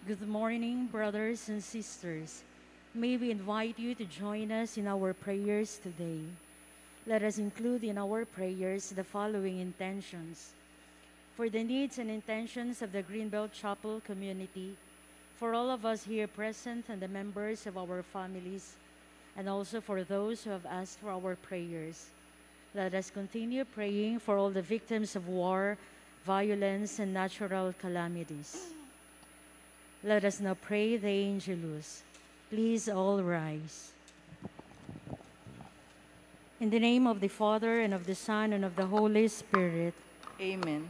Good morning, brothers and sisters. May we invite you to join us in our prayers today. Let us include in our prayers the following intentions. For the needs and intentions of the Greenbelt Chapel community, for all of us here present and the members of our families, and also for those who have asked for our prayers. Let us continue praying for all the victims of war, violence, and natural calamities. Let us now pray the Angelus. Please all rise. In the name of the Father, and of the Son, and of the Holy Spirit. Amen.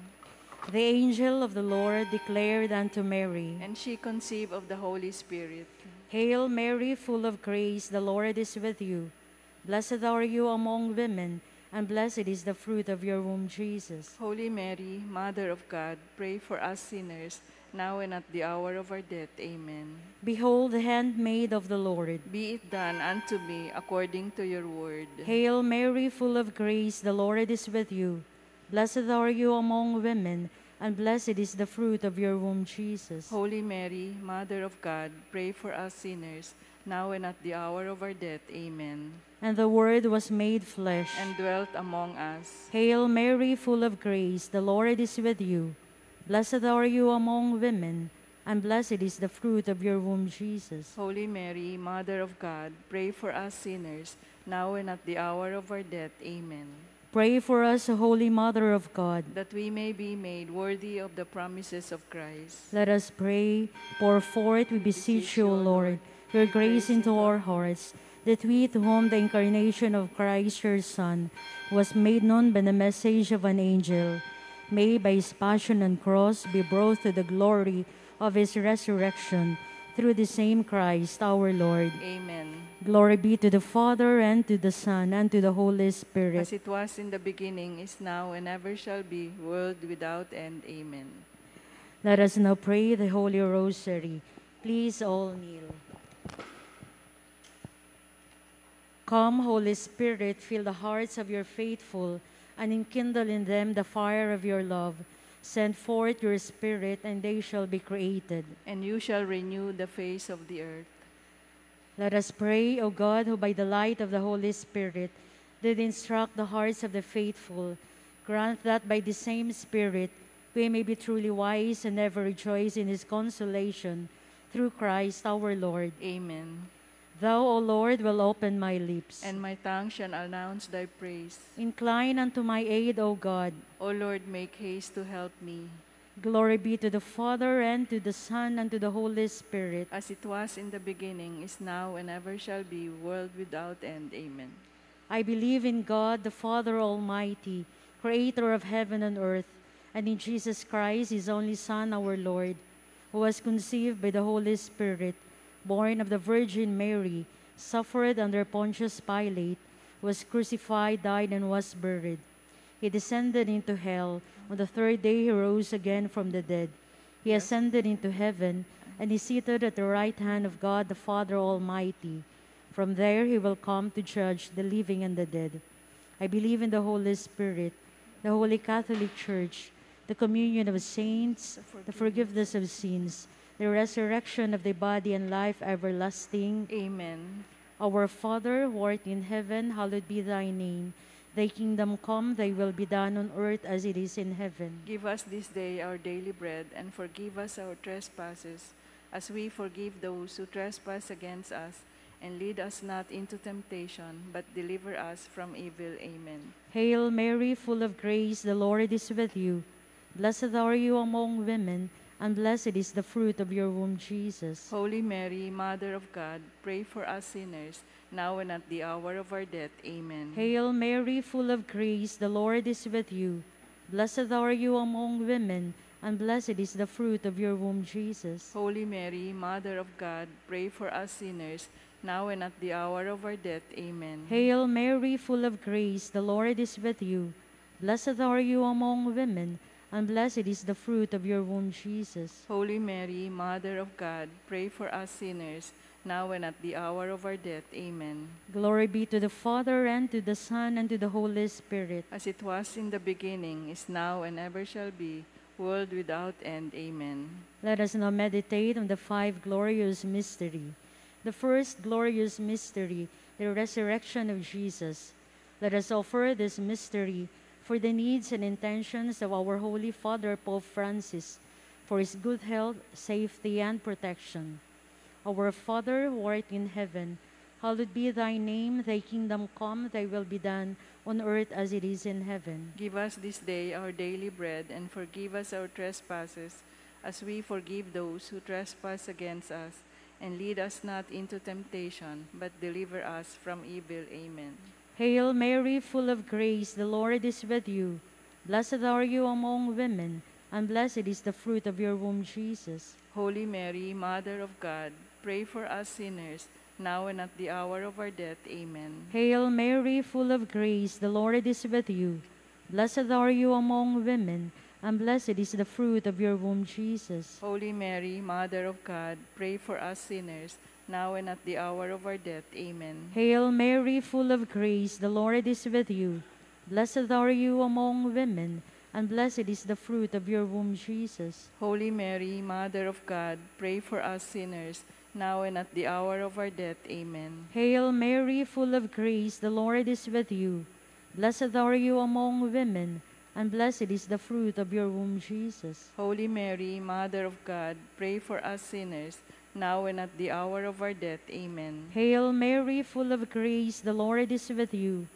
The angel of the Lord declared unto Mary, And she conceived of the Holy Spirit. Hail Mary, full of grace, the Lord is with you. Blessed are you among women, and blessed is the fruit of your womb, Jesus. Holy Mary, Mother of God, pray for us sinners, now and at the hour of our death. Amen. Behold the handmaid of the Lord. Be it done unto me according to your word. Hail Mary, full of grace, the Lord is with you. Blessed are you among women, and blessed is the fruit of your womb, Jesus. Holy Mary, Mother of God, pray for us sinners, now and at the hour of our death. Amen. And the Word was made flesh, And dwelt among us. Hail Mary, full of grace, the Lord is with you. Blessed are you among women, and blessed is the fruit of your womb, Jesus. Holy Mary, Mother of God, pray for us sinners, now and at the hour of our death. Amen. Pray for us, O Holy Mother of God, that we may be made worthy of the promises of Christ. Let us pray. Pour forth, we beseech you, O Lord, your grace into our hearts, that we, to whom the incarnation of Christ, your Son, was made known by the message of an angel, may by his passion and cross be brought to the glory of his resurrection, through the same Christ our Lord. Amen. Glory be to the Father, and to the Son, and to the Holy Spirit. As it was in the beginning, is now, and ever shall be, world without end. Amen. Let us now pray the Holy Rosary. Please all kneel. Come, Holy Spirit, fill the hearts of your faithful, and enkindle in them the fire of your love. Send forth your Spirit, and they shall be created. And you shall renew the face of the earth. Let us pray, O God, who by the light of the Holy Spirit did instruct the hearts of the faithful, grant that by the same Spirit we may be truly wise and ever rejoice in his consolation, through Christ our Lord. Amen. Thou, O Lord, will open my lips, And my tongue shall announce thy praise. incline unto my aid, O God. O Lord, make haste to help me. Glory be to the Father, and to the Son, and to the Holy Spirit. As it was in the beginning, is now, and ever shall be, world without end. Amen. I believe in God, the Father Almighty, creator of heaven and earth, and in Jesus Christ, his only Son, our Lord, who was conceived by the Holy Spirit, born of the Virgin Mary, suffered under Pontius Pilate, was crucified, died, and was buried. He descended into hell. On the third day he rose again from the dead. He ascended into heaven, and is seated at the right hand of God the Father Almighty. From there he will come to judge the living and the dead. I believe in the Holy Spirit, the Holy Catholic Church, the communion of saints, the forgiveness of sins, the resurrection of the body, and life everlasting. Amen. Our Father, who art in heaven, hallowed be thy name. Thy kingdom come, thy will be done on earth as it is in heaven. Give us this day our daily bread, and forgive us our trespasses, as we forgive those who trespass against us. And lead us not into temptation, but deliver us from evil. Amen. Hail Mary, full of grace, the Lord is with you. Blessed are you among women, and blessed is the fruit of your womb, Jesus. Holy Mary, Mother of God, pray for us sinners, now and at the hour of our death. Amen. Hail Mary, full of grace, the Lord is with you. Blessed are you among women, and blessed is the fruit of your womb, Jesus. Holy Mary, Mother of God, pray for us sinners, now and at the hour of our death. Amen. Hail Mary, full of grace, the Lord is with you. Blessed are you among women, and blessed is the fruit of your womb, Jesus. Holy Mary, Mother of God, pray for us sinners, now and at the hour of our death. Amen. Glory be to the Father, and to the Son, and to the Holy Spirit. As it was in the beginning, is now, and ever shall be, world without end. Amen. Let us now meditate on the five glorious mystery. The first glorious mystery, the resurrection of Jesus. Let us offer this mystery for the needs and intentions of our Holy Father Pope Francis, for his good health, safety, and protection. Our Father who art in heaven, hallowed be thy name, thy kingdom come, thy will be done on earth as it is in heaven. Give us this day our daily bread, and forgive us our trespasses, as we forgive those who trespass against us. And lead us not into temptation, but deliver us from evil. Amen. Hail Mary, full of grace, the Lord is with you. Blessed are you among women, and blessed is the fruit of your womb, Jesus. Holy Mary, Mother of God, pray for us sinners, now and at the hour of our death. Amen. Hail Mary, full of grace, the Lord is with you. Blessed are you among women, and blessed is the fruit of your womb, Jesus. Holy Mary, Mother of God, pray for us sinners, now and at the hour of our death. Amen. Hail Mary, full of grace, the Lord is with you. Blessed are you among women, and blessed is the fruit of your womb, Jesus. Holy Mary, Mother of God, pray for us sinners, now and at the hour of our death. Amen. Hail Mary, full of grace, the Lord is with you. Blessed are you among women, and blessed is the fruit of your womb, Jesus. Holy Mary, Mother of God, pray for us sinners, now and at the hour of our death. Amen. Hail Mary, full of grace, the Lord is with you.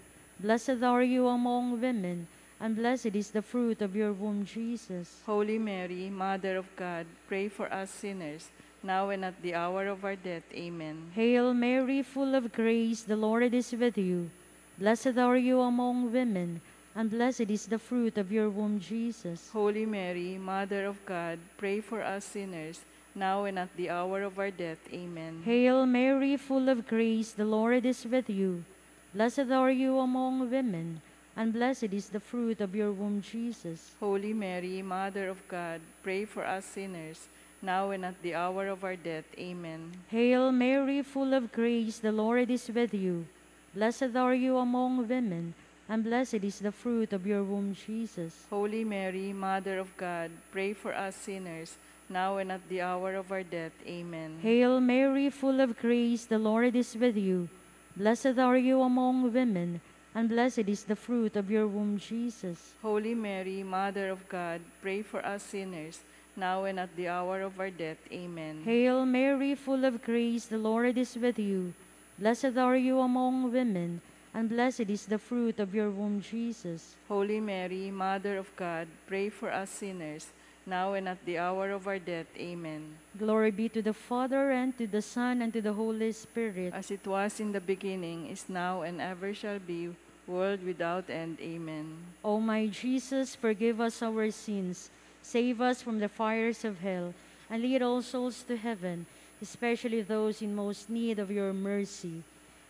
Blessed are you among women, and blessed is the fruit of your womb, Jesus. Holy Mary, Mother of God, pray for us sinners, now and at the hour of our death. Amen. Hail Mary, full of grace, the Lord is with you. Blessed are you among women, and blessed is the fruit of your womb, Jesus. Holy Mary, Mother of God, pray for us sinners, now and at the hour of our death. Amen. Hail Mary, full of grace, the Lord is with you. Blessed are you among women, and blessed is the fruit of your womb, Jesus. Holy Mary, Mother of God, pray for us sinners, now and at the hour of our death. Amen. Hail Mary, full of grace, the Lord is with you. Blessed are you among women, and blessed is the fruit of your womb, Jesus. Holy Mary, Mother of God, pray for us sinners, now and at the hour of our death. Amen. Hail Mary, full of grace, the Lord is with you. Blessed are you among women, and blessed is the fruit of your womb, Jesus. Holy Mary, Mother of God, pray for us sinners, now and at the hour of our death. Amen. Hail Mary, full of grace, the Lord is with you. Blessed are you among women, and blessed is the fruit of your womb, Jesus. Holy Mary, Mother of God, pray for us sinners, now and at the hour of our death. Amen. Glory be to the Father, and to the Son, and to the Holy Spirit. As it was in the beginning, is now, and ever shall be, world without end. Amen. O my Jesus, forgive us our sins, save us from the fires of hell, and lead all souls to heaven, especially those in most need of your mercy.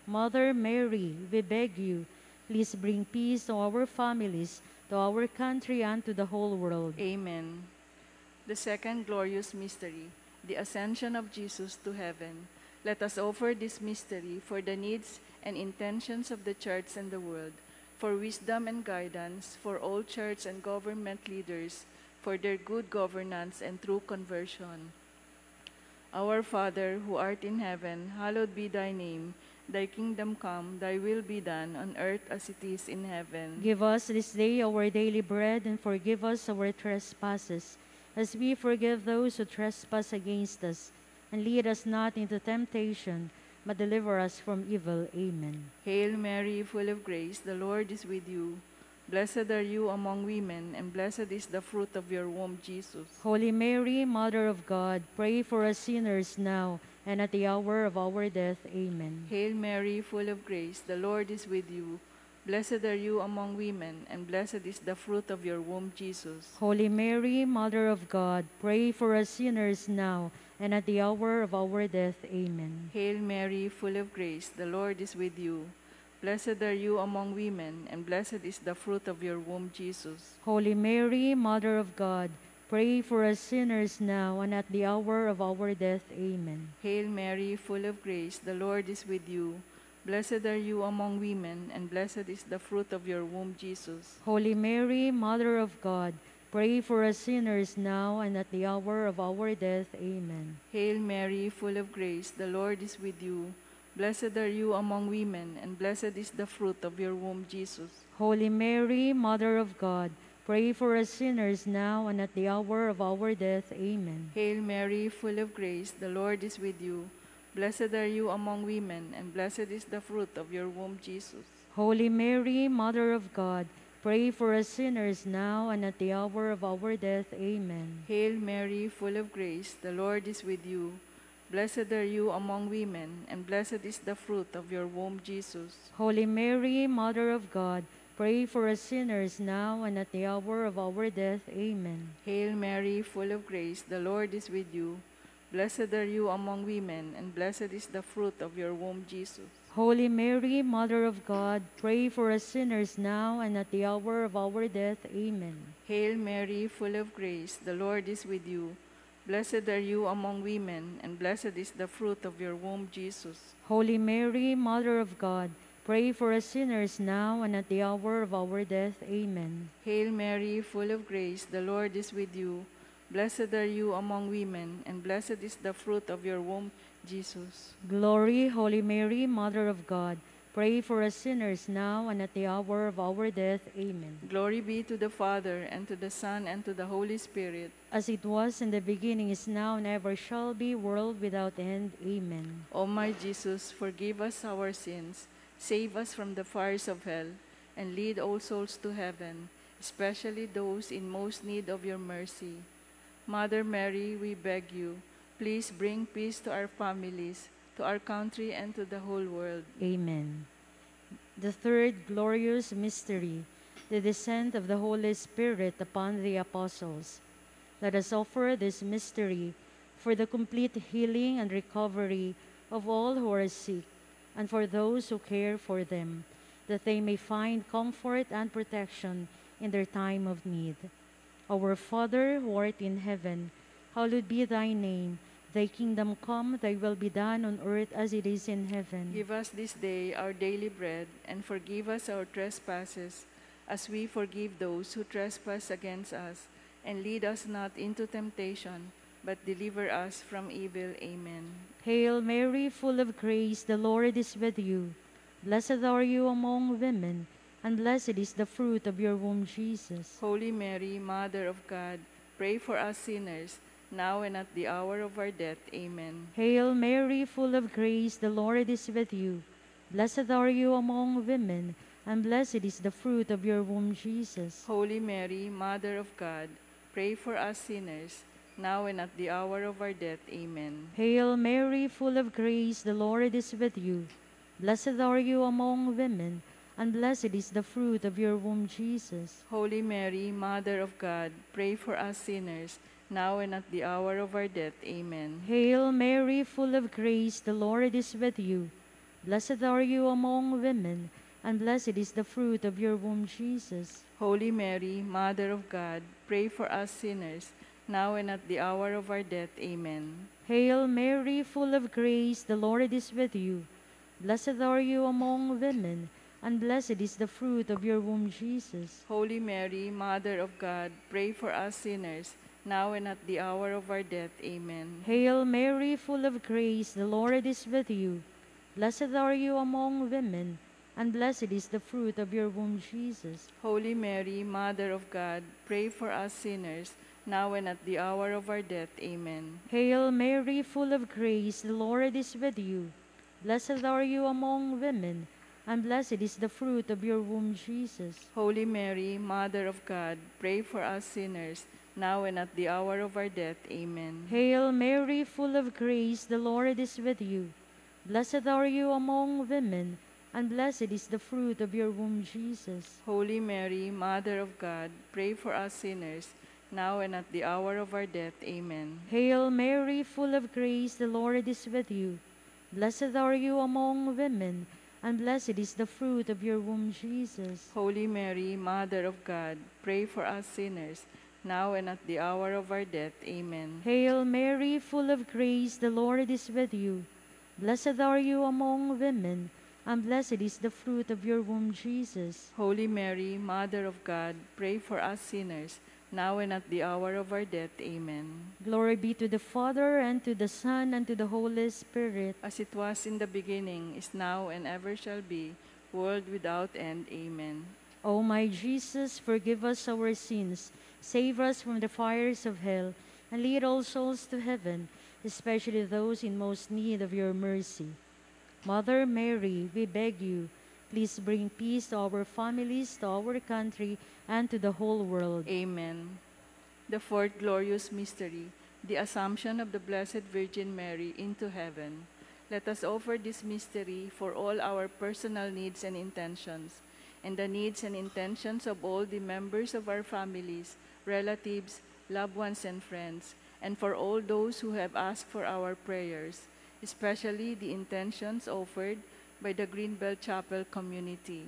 Mother Mary, we beg you, please bring peace to our families, to our country, and to the whole world. Amen. The second glorious mystery, the ascension of Jesus to heaven. Let us offer this mystery for the needs and intentions of the Church and the world, for wisdom and guidance for all church and government leaders, for their good governance and true conversion. Our Father, who art in heaven, hallowed be thy name. Thy kingdom come, thy will be done, on earth as it is in heaven. Give us this day our daily bread, and forgive us our trespasses, as we forgive those who trespass against us. And lead us not into temptation, but deliver us from evil. Amen. Hail Mary, full of grace, the Lord is with you. Blessed are you among women, and blessed is the fruit of your womb, Jesus. Holy Mary, Mother of God, pray for us sinners now and at the hour of our death. Amen. Hail Mary, full of grace, the Lord is with you. Blessed are you among women, and blessed is the fruit of your womb, Jesus. Holy Mary, Mother of God, pray for us sinners now and at the hour of our death. Amen. Hail Mary, full of grace, the Lord is with you. Blessed are you among women, and blessed is the fruit of your womb, Jesus. Holy Mary, Mother of God, pray for us sinners now and at the hour of our death. Amen. Hail Mary, full of grace, the Lord is with you. Blessed are you among women, and blessed is the fruit of your womb, Jesus. Holy Mary, Mother of God, pray for us sinners now and at the hour of our death. Amen. Hail Mary, full of grace, the Lord is with you. Blessed are you among women, and blessed is the fruit of your womb, Jesus. Holy Mary, Mother of God, pray for us sinners now and at the hour of our death. Amen. Hail Mary, full of grace, the Lord is with you. Blessed are you among women, and blessed is the fruit of your womb, Jesus. Holy Mary, Mother of God, pray for us sinners now and at the hour of our death. Amen. Hail Mary, full of grace, the Lord is with you. Blessed are you among women, and blessed is the fruit of your womb, Jesus. Holy Mary, Mother of God, pray for us sinners now and at the hour of our death. Amen. Hail Mary, full of grace, the Lord is with you. Blessed are you among women, and blessed is the fruit of your womb, Jesus. Holy Mary, Mother of God, pray for us sinners now and at the hour of our death. Amen. Hail Mary, full of grace, the Lord is with you. Blessed are you among women, and blessed is the fruit of your womb, Jesus. Holy Mary, Mother of God, pray for us sinners now and at the hour of our death. Amen. Hail Mary, full of grace, the Lord is with you. Blessed are you among women, and blessed is the fruit of your womb, Jesus. Glory, Holy Mary, Mother of God, pray for us sinners now and at the hour of our death. Amen. Glory be to the Father, and to the Son, and to the Holy Spirit. As it was in the beginning, is now, and ever shall be, world without end. Amen. O my Jesus, forgive us our sins, save us from the fires of hell, and lead all souls to heaven, especially those in most need of your mercy. Mother Mary, we beg you, please bring peace to our families, to our country, and to the whole world. Amen. The third glorious mystery, the descent of the Holy Spirit upon the apostles. Let us offer this mystery for the complete healing and recovery of all who are sick, and for those who care for them, that they may find comfort and protection in their time of need. Our Father, who art in heaven, hallowed be thy name. Thy kingdom come, thy will be done on earth as it is in heaven. Give us this day our daily bread, and forgive us our trespasses, as we forgive those who trespass against us. And lead us not into temptation, but deliver us from evil. Amen. Hail Mary, full of grace, the Lord is with you. Blessed are you among women, and blessed is the fruit of your womb, Jesus. Holy Mary, Mother of God, pray for us sinners, now and at the hour of our death. Amen. Hail Mary, full of grace, the Lord is with you. Blessed are you among women, and blessed is the fruit of your womb, Jesus. Holy Mary, Mother of God, pray for us sinners, now and at the hour of our death. Amen. Hail Mary, full of grace, the Lord is with you. Blessed are you among women, and blessed is the fruit of your womb, Jesus. Holy Mary, Mother of God, pray for us sinners, now and at the hour of our death. Amen. Hail Mary, full of grace, the Lord is with you. Blessed are you among women, and blessed is the fruit of your womb, Jesus. Holy Mary, Mother of God, pray for us sinners, now and at the hour of our death. Amen. Hail Mary, full of grace, the Lord is with you. Blessed are you among women, and blessed is the fruit of your womb, Jesus. Holy Mary, Mother of God, pray for us sinners, now and at the hour of our death. Amen. Hail Mary, full of grace, the Lord is with you. Blessed are you among women, and blessed is the fruit of your womb, Jesus. Holy Mary, Mother of God, pray for us sinners, now and at the hour of our death. Amen. Hail Mary, full of grace, the Lord is with you. Blessed are you among women, and blessed is the fruit of your womb, Jesus. Holy Mary, Mother of God, pray for us sinners, now and at the hour of our death. Amen. Hail Mary, full of grace, the Lord is with you. Blessed are you among women, and blessed is the fruit of your womb, Jesus. Holy Mary, Mother of God, pray for us sinners, now and at the hour of our death. Amen. Hail Mary, full of grace, the Lord is with you. Blessed are you among women, and blessed is the fruit of your womb, Jesus. Holy Mary, Mother of God, pray for us sinners, now and at the hour of our death. Amen. Hail Mary, full of grace, the Lord is with you. Blessed are you among women, and blessed is the fruit of your womb, Jesus. Holy Mary, Mother of God, pray for us sinners, now and at the hour of our death. Amen. Glory be to the Father, and to the Son, and to the Holy Spirit. As it was in the beginning, is now, and ever shall be, world without end. Amen. O my Jesus, forgive us our sins, save us from the fires of hell, and lead all souls to heaven, especially those in most need of your mercy. Mother Mary, we beg you, please bring peace to our families, to our country, and to the whole world. Amen. The fourth glorious mystery, the Assumption of the Blessed Virgin Mary into heaven. Let us offer this mystery for all our personal needs and intentions, and the needs and intentions of all the members of our families, relatives, loved ones, and friends, and for all those who have asked for our prayers, especially the intentions offered by the Greenbelt Chapel community.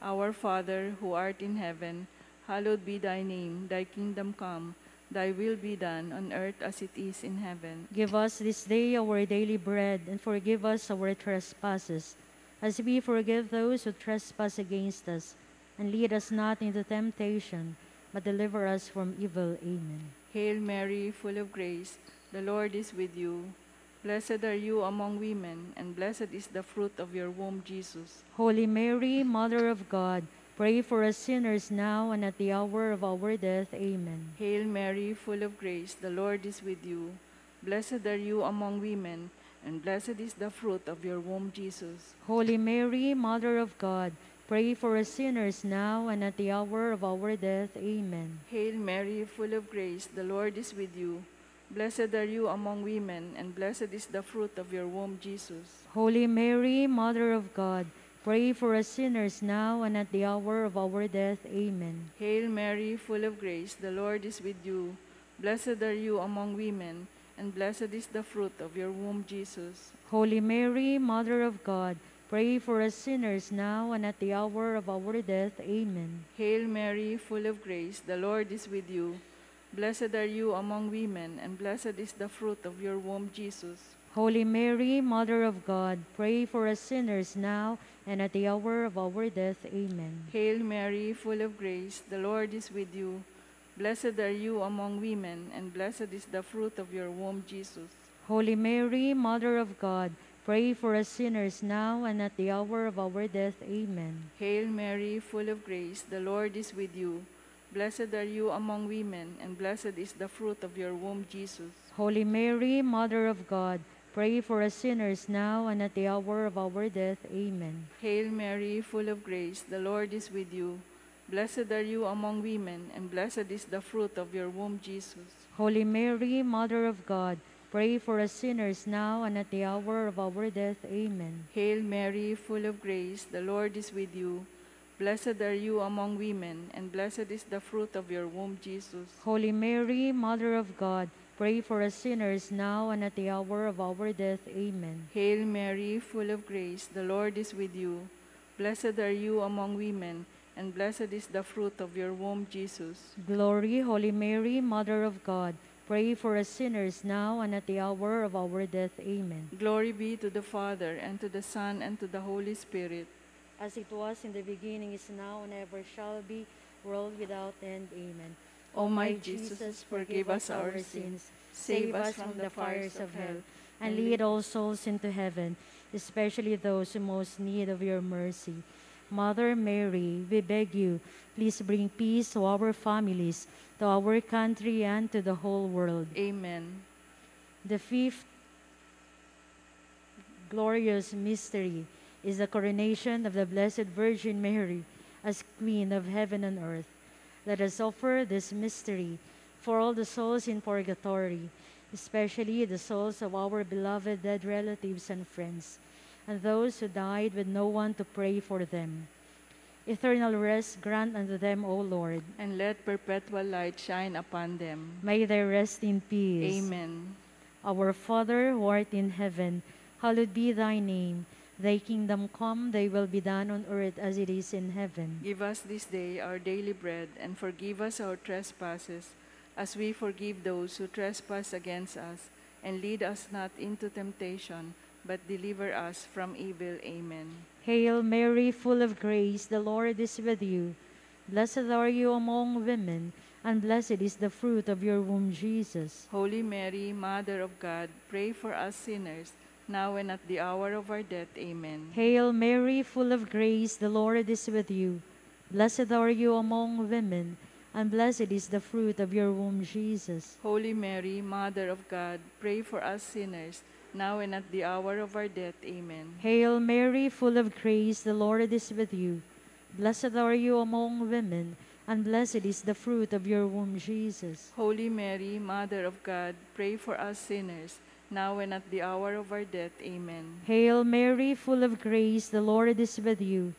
Our Father, who art in heaven, hallowed be thy name. Thy kingdom come, thy will be done on earth as it is in heaven. Give us this day our daily bread, and forgive us our trespasses, as we forgive those who trespass against us. And lead us not into temptation, but deliver us from evil. Amen. Hail Mary, full of grace, the Lord is with you. Blessed are you among women, and blessed is the fruit of your womb, Jesus. Holy Mary, Mother of God, pray for us sinners now and at the hour of our death. Amen. Hail Mary, full of grace, the Lord is with you. Blessed are you among women, and blessed is the fruit of your womb, Jesus. Holy Mary, Mother of God, pray for us sinners now and at the hour of our death. Amen. Hail Mary, full of grace, the Lord is with you. Blessed are you among women, and blessed is the fruit of your womb, Jesus. Holy Mary, Mother of God, pray for us sinners now and at the hour of our death. Amen. Hail Mary, full of grace, the Lord is with you. Blessed are you among women, and blessed is the fruit of your womb, Jesus. Holy Mary, Mother of God, pray for us sinners now and at the hour of our death. Amen. Hail Mary, full of grace, the Lord is with you. Blessed are you among women, and blessed is the fruit of your womb, Jesus. Holy Mary, Mother of God, pray for us sinners now and at the hour of our death. Amen. Hail Mary, full of grace, the Lord is with you. Blessed are you among women, and blessed is the fruit of your womb, Jesus. Holy Mary, Mother of God, pray for us sinners now and at the hour of our death. Amen. Hail Mary, full of grace, the Lord is with you. Blessed are you among women, and blessed is the fruit of your womb, Jesus. Holy Mary, Mother of God, pray for us sinners now and at the hour of our death. Amen. Hail Mary, full of grace, the Lord is with you. Blessed are you among women, and blessed is the fruit of your womb, Jesus. Holy Mary, Mother of God, pray for us sinners now and at the hour of our death. Amen. Hail Mary, full of grace, the Lord is with you. Blessed are you among women, and blessed is the fruit of your womb, Jesus. Holy Mary, Mother of God, pray for us sinners now and at the hour of our death. Amen. Hail Mary, full of grace, the Lord is with you. Blessed are you among women, and blessed is the fruit of your womb, Jesus. Glory, Holy Mary, Mother of God, pray for us sinners now and at the hour of our death. Amen. Glory be to the Father, and to the Son, and to the Holy Spirit. As it was in the beginning, is now, and ever shall be, world without end. Amen. O my Jesus, forgive us our sins, save us from the fires of hell, and lead all souls into heaven, especially those who most need of your mercy. Mother Mary, we beg you, please bring peace to our families, to our country, and to the whole world. Amen. The fifth glorious mystery is the coronation of the Blessed Virgin Mary as Queen of heaven and earth. Let us offer this mystery for all the souls in purgatory, especially the souls of our beloved dead relatives and friends, and those who died with no one to pray for them. Eternal rest grant unto them, O Lord. And let perpetual light shine upon them. May they rest in peace. Amen. Our Father, who art in heaven, hallowed be thy name. Thy kingdom come, thy will be done on earth as it is in heaven. Give us this day our daily bread, and forgive us our trespasses, as we forgive those who trespass against us. And lead us not into temptation, but deliver us from evil. Amen. Hail Mary, full of grace, the Lord is with you. Blessed are you among women, and blessed is the fruit of your womb, Jesus. Holy Mary, Mother of God, pray for us sinners, now and at the hour of our death. Amen. Hail Mary, full of grace, the Lord is with you. Blessed are you among women, and blessed is the fruit of your womb, Jesus. Holy Mary, Mother of God, pray for us sinners, now and at the hour of our death. Amen. Hail Mary, full of grace, the Lord is with you. Blessed are you among women, and blessed is the fruit of your womb, Jesus. Holy Mary, Mother of God, pray for us sinners, now and at the hour of our death. Amen. Hail Mary, full of grace, the Lord is with you.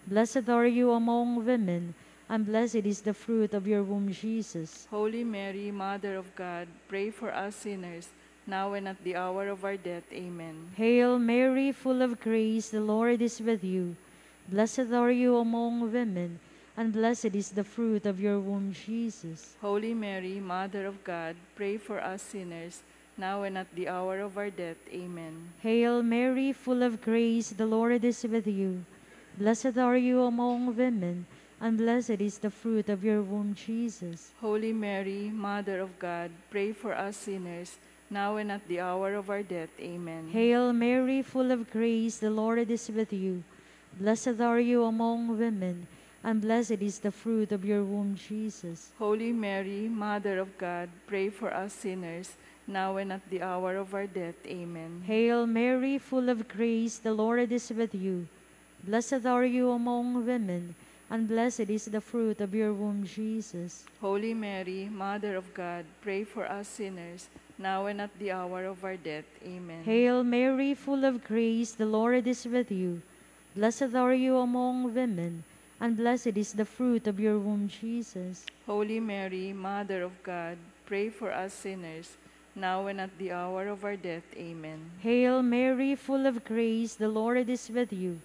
Blessed are you among women, and blessed is the fruit of your womb, Jesus. Holy Mary, Mother of God, pray for us sinners, now and at the hour of our death. Amen. Hail Mary, full of grace, the Lord is with you. Blessed are you among women, and blessed is the fruit of your womb, Jesus. Holy Mary, Mother of God, pray for us sinners, now and at the hour of our death. Amen. Hail Mary, full of grace, the Lord is with you. Blessed are you among women, and blessed is the fruit of your womb, Jesus. Holy Mary, Mother of God, pray for us sinners, now and at the hour of our death. Amen. Hail Mary, full of grace, the Lord is with you. Blessed are you among women, and blessed is the fruit of your womb, Jesus. Holy Mary, Mother of God, pray for us sinners, now and at the hour of our death. Amen. Hail Mary, full of grace, the Lord is with you. Blessed are you among women, and blessed is the fruit of your womb, Jesus. Holy Mary, Mother of God, pray for us sinners, now and at the hour of our death. Amen. Hail Mary, full of grace, the Lord is with you. Blessed are you among women, and blessed is the fruit of your womb, Jesus. Holy Mary, Mother of God, pray for us sinners, now and at the hour of our death. Amen. Hail Mary, full of grace, the Lord is with you.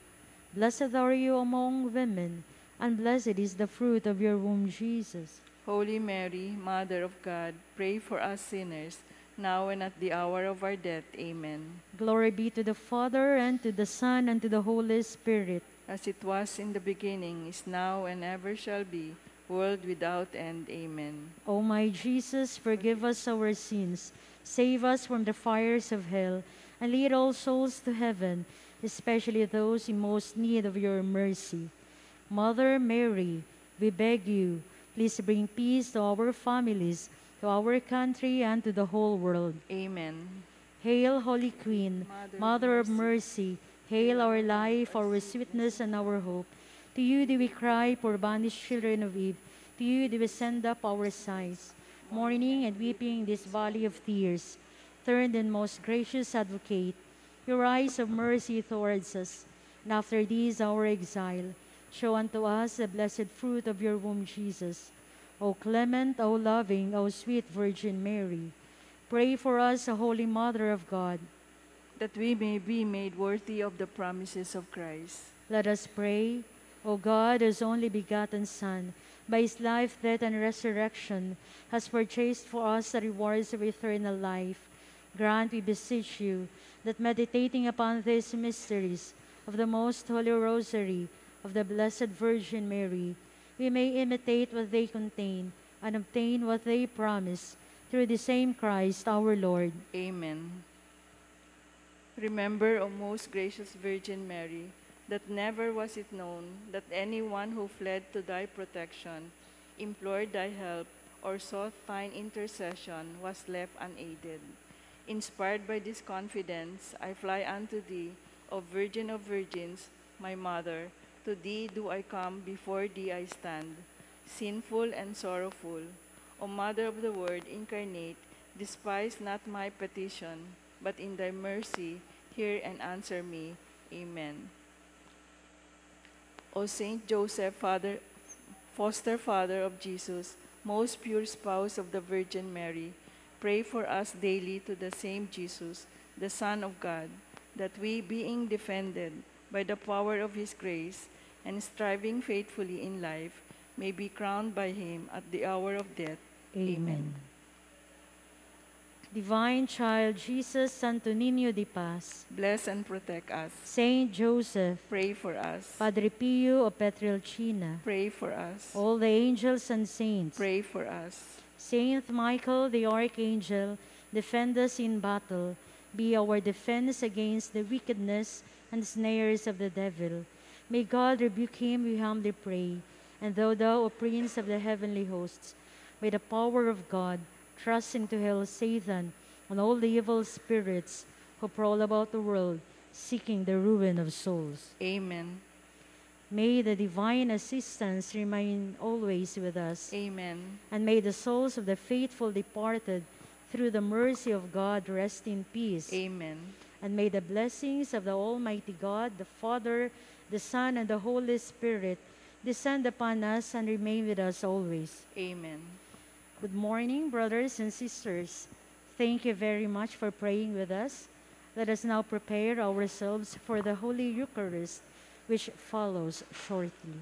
Blessed are you among women, and blessed is the fruit of your womb, Jesus. Holy Mary, Mother of God, pray for us sinners, now and at the hour of our death. Amen. Glory be to the Father, and to the Son, and to the Holy Spirit. As it was in the beginning, is now, and ever shall be, world without end. Amen. O my Jesus, forgive us our sins, save us from the fires of hell, and lead all souls to heaven, especially those in most need of your mercy. Mother Mary, we beg you, please bring peace to our families, to our country, and to the whole world. Amen. Hail, Holy Queen, Mother of Mercy, hail our life, our sweetness, and our hope. To you do we cry, poor banished children of Eve. To you do we send up our sighs, mourning and weeping in this valley of tears. Turn then, most gracious Advocate, your eyes of mercy towards us, and after this our exile, show unto us the blessed fruit of your womb, Jesus. O clement, O loving, O sweet Virgin Mary, pray for us, O Holy Mother of God, that we may be made worthy of the promises of Christ. let us pray. O God, whose only begotten Son, by his life, death, and resurrection, has purchased for us the rewards of eternal life, grant, we beseech you, that meditating upon these mysteries of the most holy rosary of the Blessed Virgin Mary, we may imitate what they contain and obtain what they promise, through the same Christ our Lord. Amen. Remember, O most gracious Virgin Mary, that never was it known that anyone who fled to thy protection, implored thy help, or sought thine intercession was left unaided. Inspired by this confidence, I fly unto thee, O Virgin of Virgins, my Mother. To thee do I come, before thee I stand, sinful and sorrowful. O Mother of the Word incarnate, despise not my petition, but in thy mercy hear and answer me. Amen. O Saint Joseph, foster father of Jesus, most pure spouse of the Virgin Mary, pray for us daily to the same Jesus, the Son of God, that we, being defended by the power of his grace and striving faithfully in life, may be crowned by him at the hour of death. Amen. Divine Child Jesus, Santo Niño de Paz, bless and protect us. Saint Joseph, Pray for us. Padre Pio of Petrelcina, Pray for us. all the angels and saints, Pray for us. Saint Michael the Archangel, defend us in battle. Be our defense against the wickedness and snares of the devil. May God rebuke him, we humbly pray. And thou, O Prince of the heavenly hosts, by the power of God, thrust into hell Satan and all the evil spirits who prowl about the world, seeking the ruin of souls. Amen. May the divine assistance remain always with us. Amen. And may the souls of the faithful departed, through the mercy of God, rest in peace. Amen. And may the blessings of the Almighty God, the Father, the Son, and the Holy Spirit descend upon us and remain with us always. Amen. Good morning, brothers and sisters. Thank you very much for praying with us. Let us now prepare ourselves for the Holy Eucharist, which follows shortly.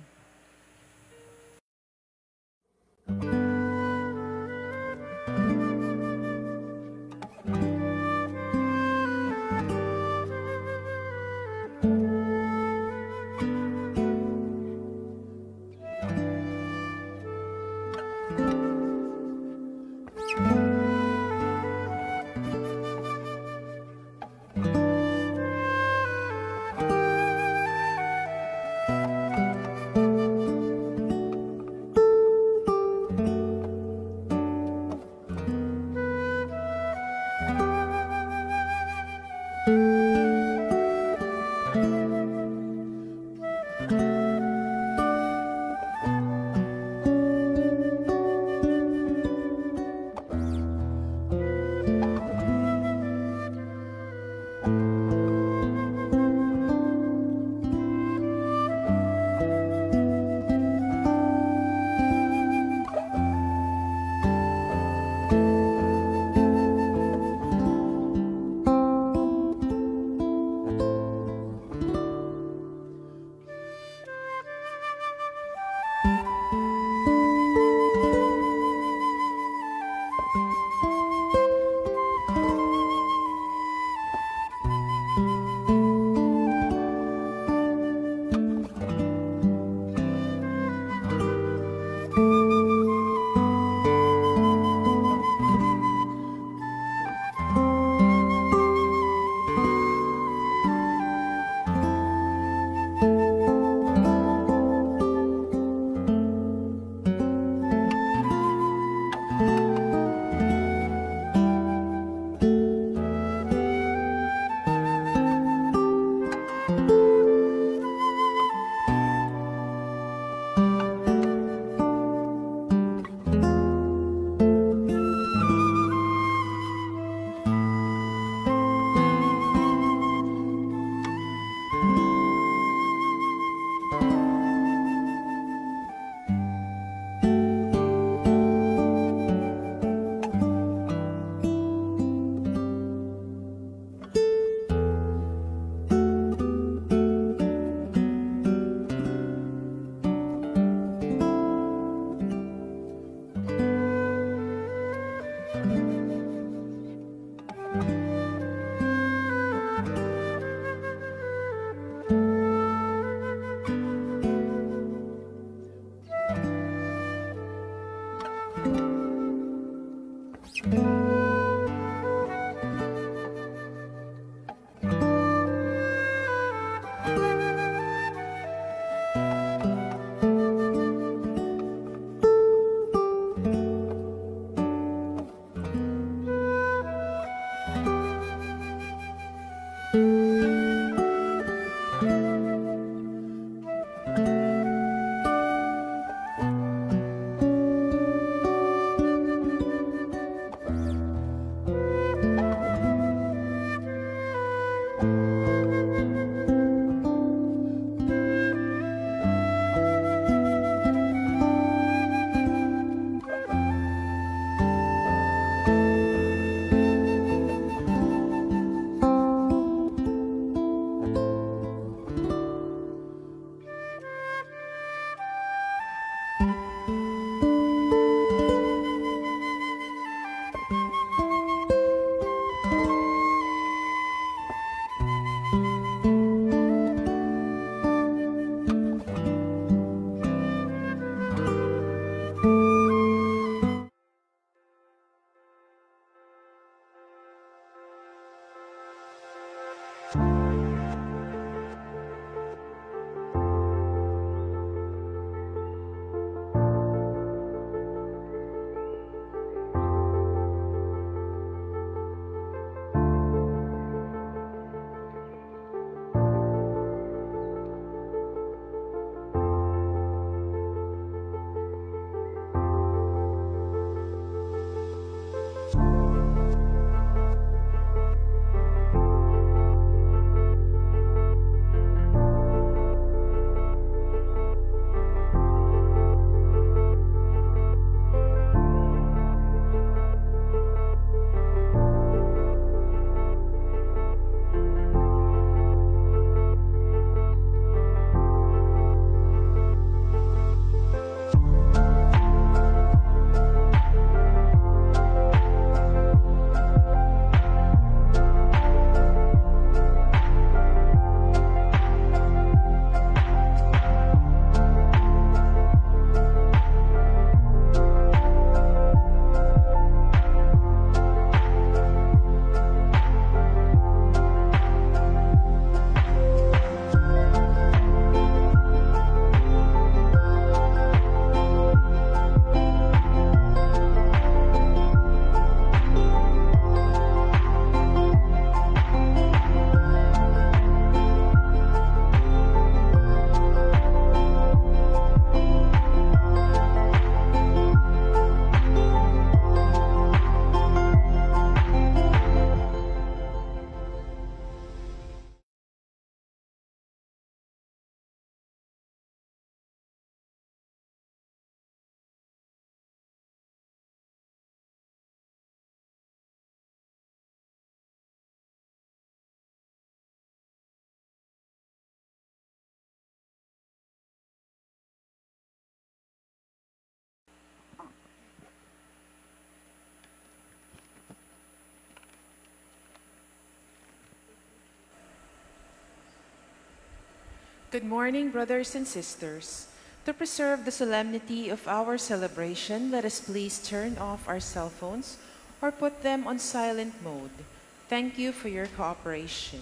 Good morning, brothers and sisters. To preserve the solemnity of our celebration, let us please turn off our cell phones or put them on silent mode. Thank you for your cooperation.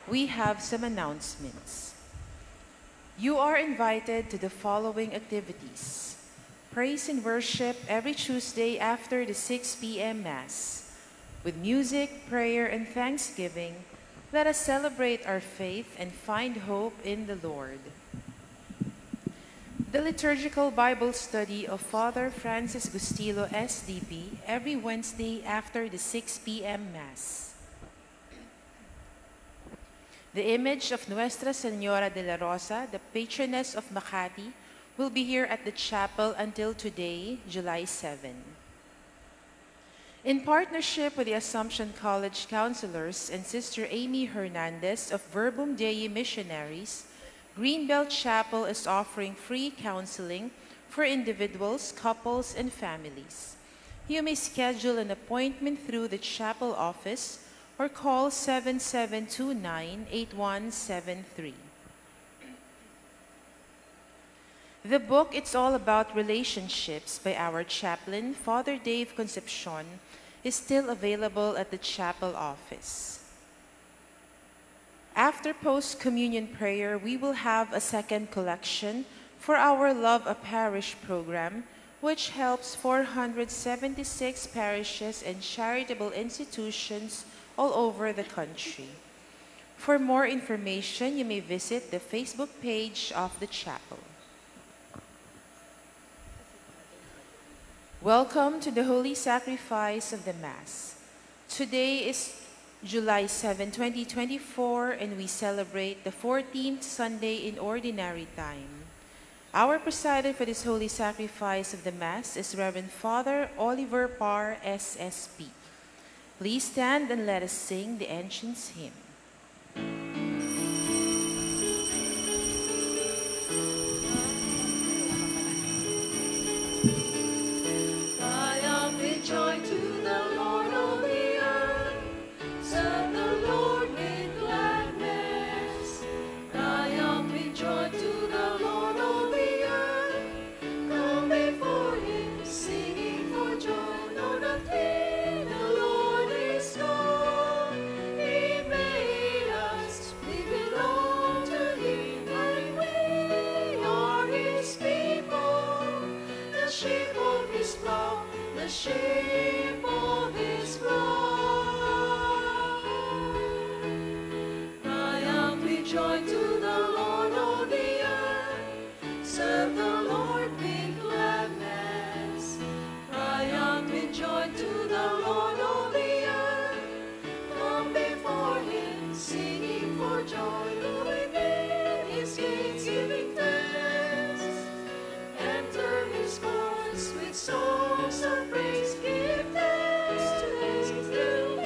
We have some announcements. You are invited to the following activities: praise and worship every Tuesday after the 6 p.m. Mass. With music, prayer, and thanksgiving, let us celebrate our faith and find hope in the Lord. The liturgical Bible study of Father Francis Gustillo, SDB, every Wednesday after the 6 p.m. Mass. The image of Nuestra Señora de la Rosa, the patroness of Makati, will be here at the chapel until today, July 7. In partnership with the Assumption College counselors and Sister Amy Hernandez of Verbum Dei Missionaries, Greenbelt Chapel is offering free counseling for individuals, couples, and families. You may schedule an appointment through the chapel office or call 7729-8173. The book It's All About Relationships by our chaplain, Father Dave Concepcion, is still available at the chapel office. After post-communion prayer, we will have a second collection for our Love a Parish program, which helps 476 parishes and charitable institutions all over the country. For more information, you may visit the Facebook page of the chapel. Welcome to the Holy Sacrifice of the Mass. Today is July 7, 2024, and we celebrate the 14th Sunday in Ordinary Time. Our presider for this Holy Sacrifice of the Mass is Reverend Father Oliver Parr, SSP. Please stand and let us sing the entrance hymn. Joy to the Lord, all the earth. Serve the Lord with gladness. Triumph with joy to the Lord, all the earth. Come before him, singing for joy. Know that he, the Lord, is God. He made us, we belong to him, and we are his people, the sheep of his flock. The sheep of his flock. Triumph with joy to the Lord, all the earth. Serve the Lord with gladness. Triumph with joy to the Lord, all the earth. Come before him, singing for joy. Within his gates, giving thanks. Enter his courts with songs of praise. Give thanks to him,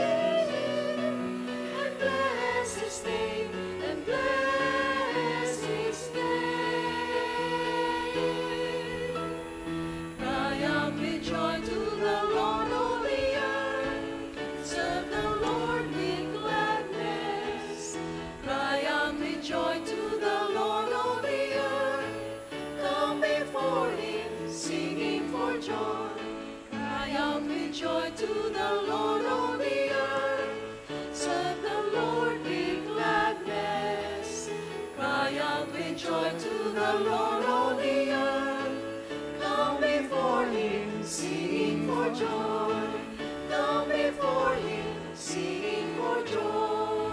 and bless his name, and bless his name. Triumph with joy to the Lord, all the earth. Serve the Lord with gladness. Triumph with joy to the Lord, all the earth. Come before him, singing for joy. Triumph with joy to the Lord, all the earth. Serve the Lord with gladness. Triumph with joy to the Lord, all the earth. Come before him, singing for joy. Come before him, singing for joy.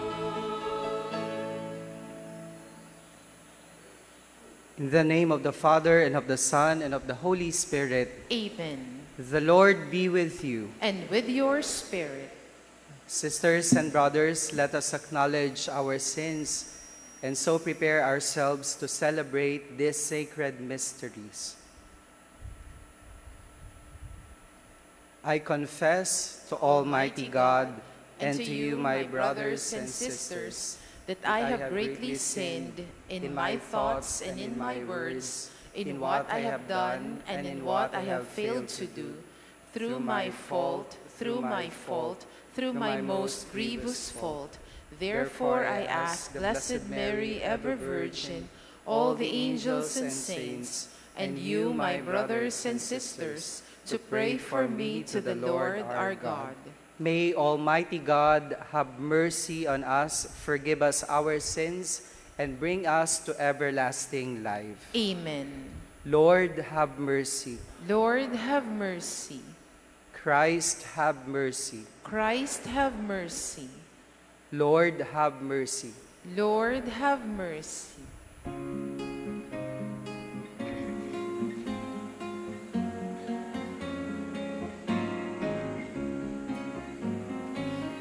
In the name of the Father, and of the Son, and of the Holy Spirit. Amen. The Lord be with you. And with your spirit. Sisters and brothers, let us acknowledge our sins and so prepare ourselves to celebrate these sacred mysteries. I confess to Almighty God and to you, my brothers and sisters, that I have greatly sinned in my thoughts and in my words, in what I have done and in what I have failed to do, through my fault, through my most grievous fault. Therefore I ask Blessed Mary, ever Virgin, all the angels and saints, and you, my brothers and sisters, to pray for me to the Lord our God. May Almighty God have mercy on us, forgive us our sins, and bring us to everlasting life. Amen. Lord, have mercy. Lord, have mercy. Christ, have mercy. Christ, have mercy. Lord, have mercy. Lord, have mercy.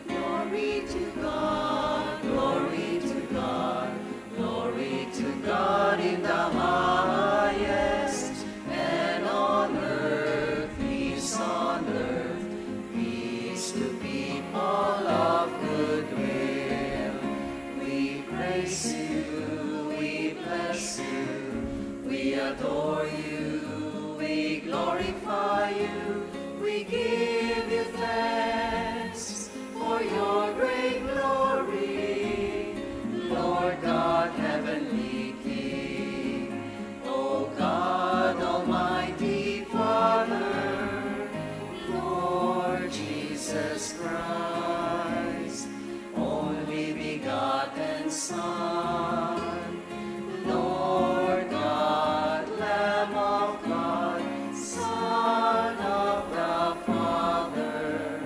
Glory to God, glory to God, glory to God in the highest, and on earth, peace to people of good will. We praise you, we bless you, we adore you, we glorify you, we give you thanks for your great glory, Lord God, heavenly King, O God, Almighty Father, Lord Jesus Christ, only begotten Son, Lord God, Lamb of God, Son of the Father,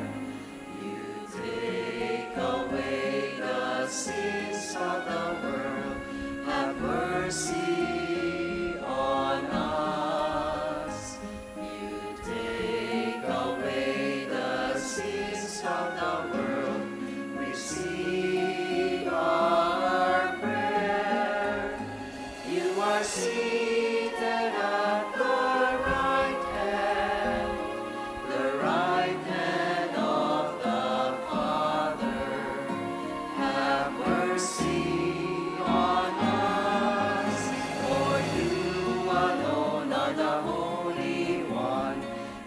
you take away the sins of the world, have mercy on us. You take away the sins of the world, receive our prayer. You are seated at the right hand of the Father. Have mercy on us, for you alone are the Holy One.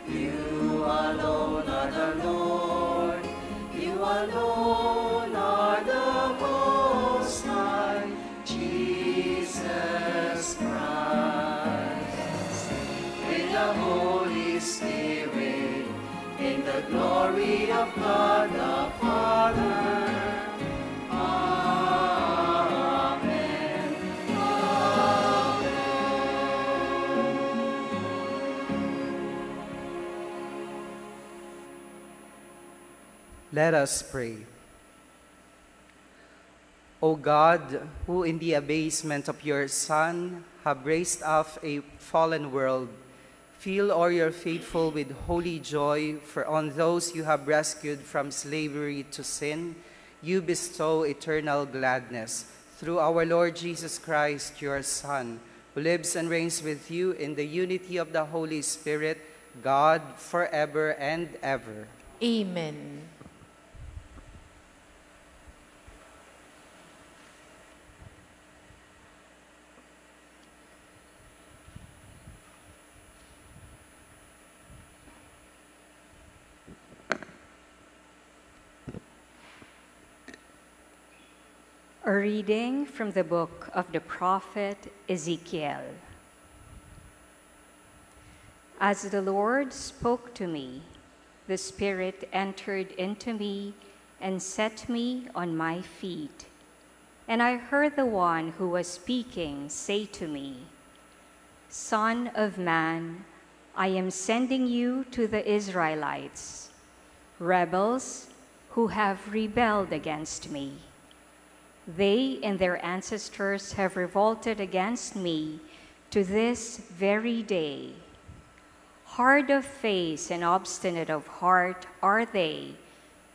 You alone are the Lord. You alone are the Most High, Jesus Christ. With the Holy Spirit, in the glory of God the Father. Amen. Let us pray. O God, who in the abasement of your Son have raised up a fallen world, fill all your faithful with holy joy, for on those you have rescued from slavery to sin, you bestow eternal gladness. Through our Lord Jesus Christ, your Son, who lives and reigns with you in the unity of the Holy Spirit, God, forever and ever. Amen. A reading from the book of the prophet Ezekiel. As the Lord spoke to me, the Spirit entered into me and set me on my feet. And I heard the one who was speaking say to me, Son of man, I am sending you to the Israelites, rebels who have rebelled against me. They and their ancestors have revolted against me to this very day. Hard of face and obstinate of heart are they,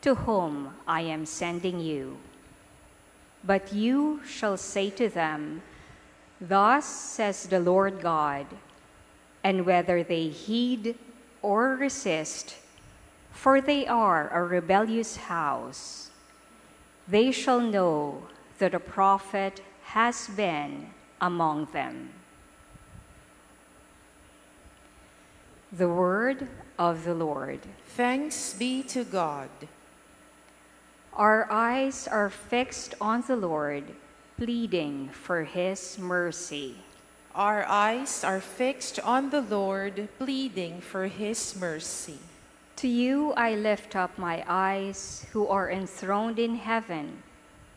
to whom I am sending you. But you shall say to them, Thus says the Lord God, and whether they heed or resist, for they are a rebellious house, they shall know that a prophet has been among them. The word of the Lord. Thanks be to God. Our eyes are fixed on the Lord, pleading for his mercy. Our eyes are fixed on the Lord, pleading for his mercy. To you I lift up my eyes, who are enthroned in heaven,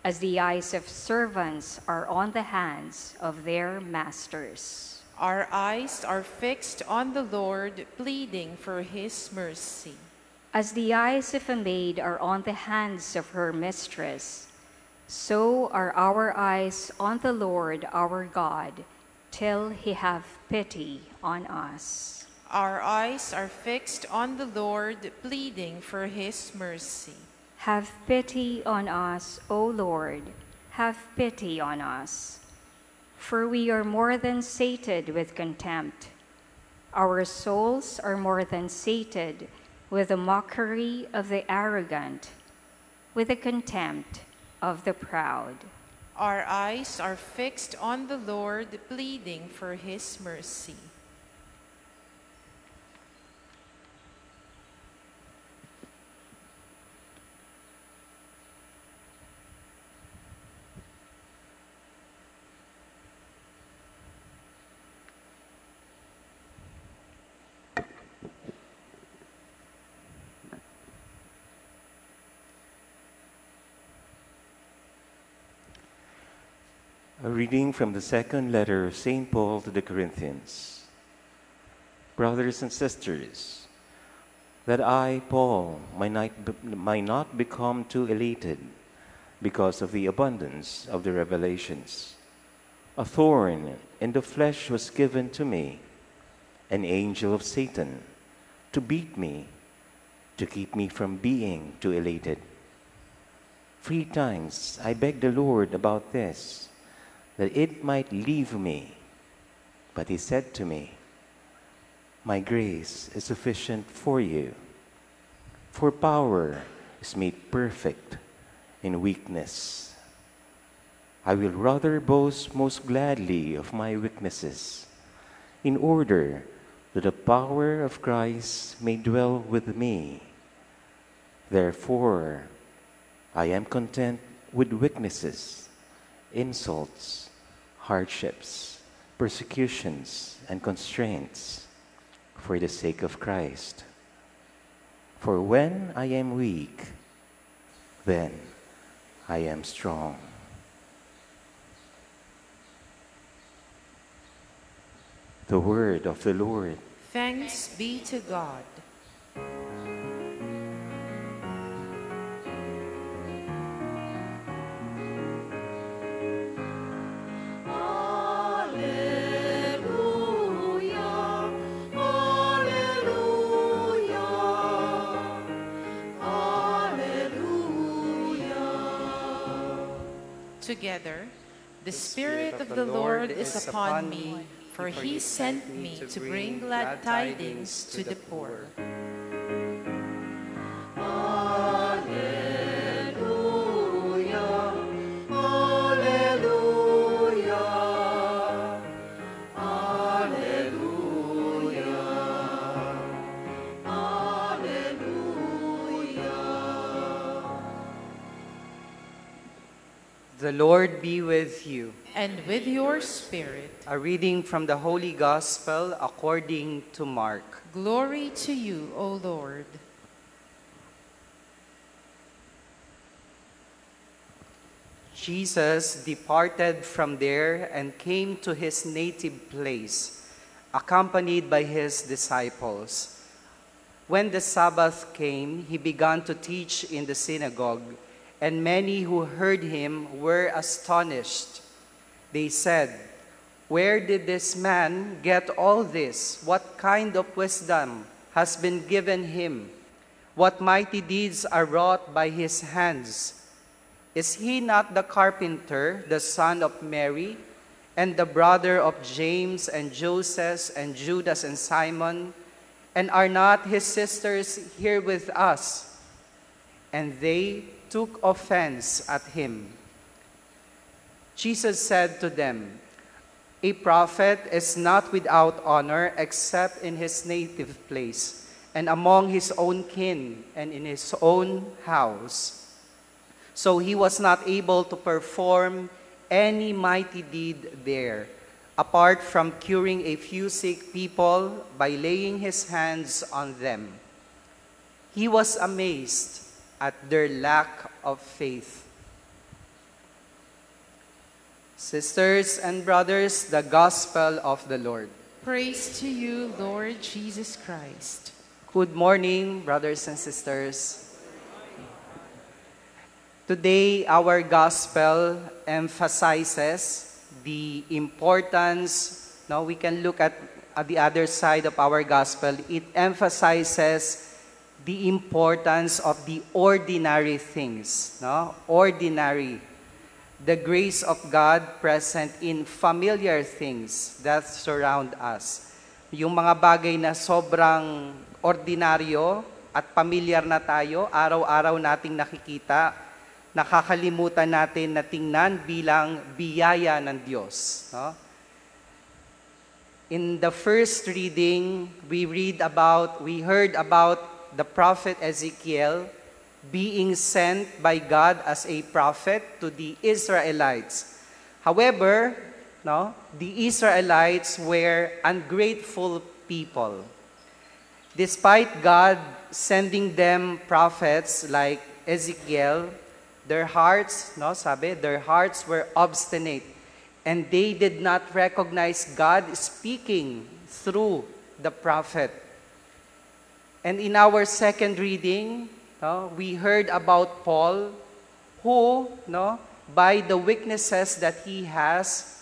as the eyes of servants are on the hands of their masters. Our eyes are fixed on the Lord, pleading for his mercy. As the eyes of a maid are on the hands of her mistress, so are our eyes on the Lord our God, till he have pity on us. Our eyes are fixed on the Lord, pleading for his mercy. Have pity on us, O Lord, have pity on us. For we are more than sated with contempt. Our souls are more than sated with the mockery of the arrogant, with the contempt of the proud. Our eyes are fixed on the Lord, pleading for his mercy. A reading from the second letter of St. Paul to the Corinthians. Brothers and sisters, that I, Paul, might not become too elated because of the abundance of the revelations. A thorn in the flesh was given to me, an angel of Satan, to beat me, to keep me from being too elated. 3 times I begged the Lord about this, that it might leave me. But he said to me, my grace is sufficient for you, for power is made perfect in weakness. I will rather boast most gladly of my weaknesses, in order that the power of Christ may dwell with me. Therefore, I am content with weaknesses, insults, hardships, persecutions, and constraints for the sake of Christ. For when I am weak, then I am strong. The word of the Lord. Thanks be to God. Alleluia, alleluia, alleluia. Together, the Spirit of the Lord is upon me, for he sent me to bring glad tidings to the poor. Alleluia, alleluia, alleluia, alleluia. The Lord be with you. And with your spirit, A reading from the Holy Gospel according to Mark. glory to you, O Lord. Jesus departed from there and came to his native place, accompanied by his disciples. When the Sabbath came, he began to teach in the synagogue, and many who heard him were astonished. They said, "Where did this man get all this? What kind of wisdom has been given him? What mighty deeds are wrought by his hands? Is he not the carpenter, the son of Mary, and the brother of James and Joseph and Judas and Simon? And are not his sisters here with us?" And they took offense at him. Jesus said to them, "A prophet is not without honor except in his native place, and among his own kin, and in his own house." So he was not able to perform any mighty deed there, apart from curing a few sick people by laying his hands on them. He was amazed at their lack of faith. Sisters and brothers, the Gospel of the Lord. Praise to you, Lord Jesus Christ. Good morning, brothers and sisters. Today, our Gospel emphasizes the importance, no, we can look at the other side of our Gospel. It emphasizes the importance of the ordinary things, no? Ordinary. The grace of God present in familiar things that surround us. Yung mga bagay na sobrang ordinaryo at pamilyar na tayo, araw-araw nating nakikita, nakakalimutan natin na tingnan bilang biyaya ng Diyos. No? In the first reading, we heard about the prophet Ezekiel being sent by God as a prophet to the Israelites. However, no, the Israelites were ungrateful people. Despite God sending them prophets like Ezekiel, their hearts were obstinate, and they did not recognize God speaking through the prophet. And in our second reading, we heard about Paul, who, by the weaknesses that he has,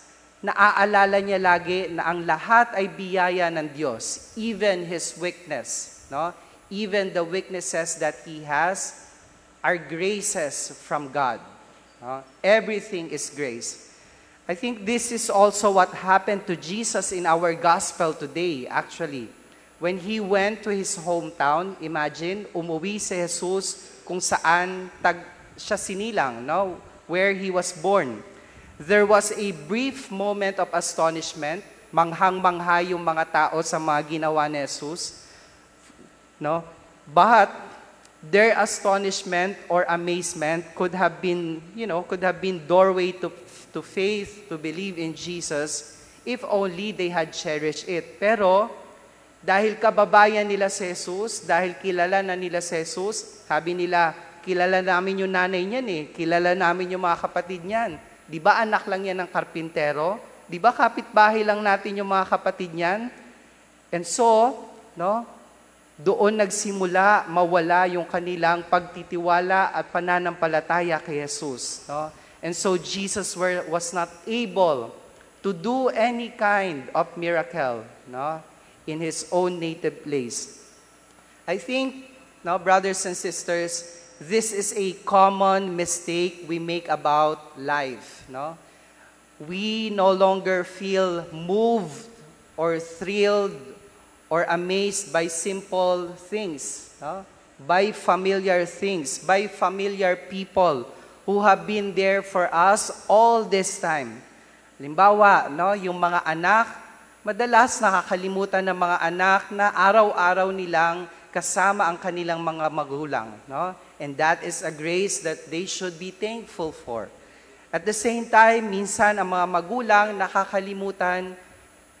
naaalala niya lagi na ang lahat ay biyaya ng Diyos, even his weakness. Even the weaknesses that he has are graces from God. Everything is grace. I think this is also what happened to Jesus in our gospel today, actually. When he went to his hometown, imagine, umuwi si Jesus kung saan siya sinilang, where he was born. There was a brief moment of astonishment, manghang-mangha yung mga tao sa mga ginawa ni Jesus. But their astonishment or amazement could have been doorway to faith, to believe in Jesus, if only they had cherished it. Pero dahil kababayan nila si Jesus, dahil kilala na nila si Jesus, sabi nila, kilala namin yung nanay niyan kilala namin yung mga kapatid niyan. Di ba anak lang yan ng karpintero? Di ba kapitbahay lang natin yung mga kapatid niyan? And so, doon nagsimula mawala yung kanilang pagtitiwala at pananampalataya kay Jesus. And so Jesus was not able to do any kind of miracle, in his own native place. I think, brothers and sisters, this is a common mistake we make about life. We no longer feel moved or thrilled or amazed by simple things, by familiar things, by familiar people who have been there for us all this time. Halimbawa, yung mga anak, madalas nakakalimutan ng mga anak na araw-araw nilang kasama ang kanilang mga magulang. And that is a grace that they should be thankful for. At the same time, minsan ang mga magulang nakakalimutan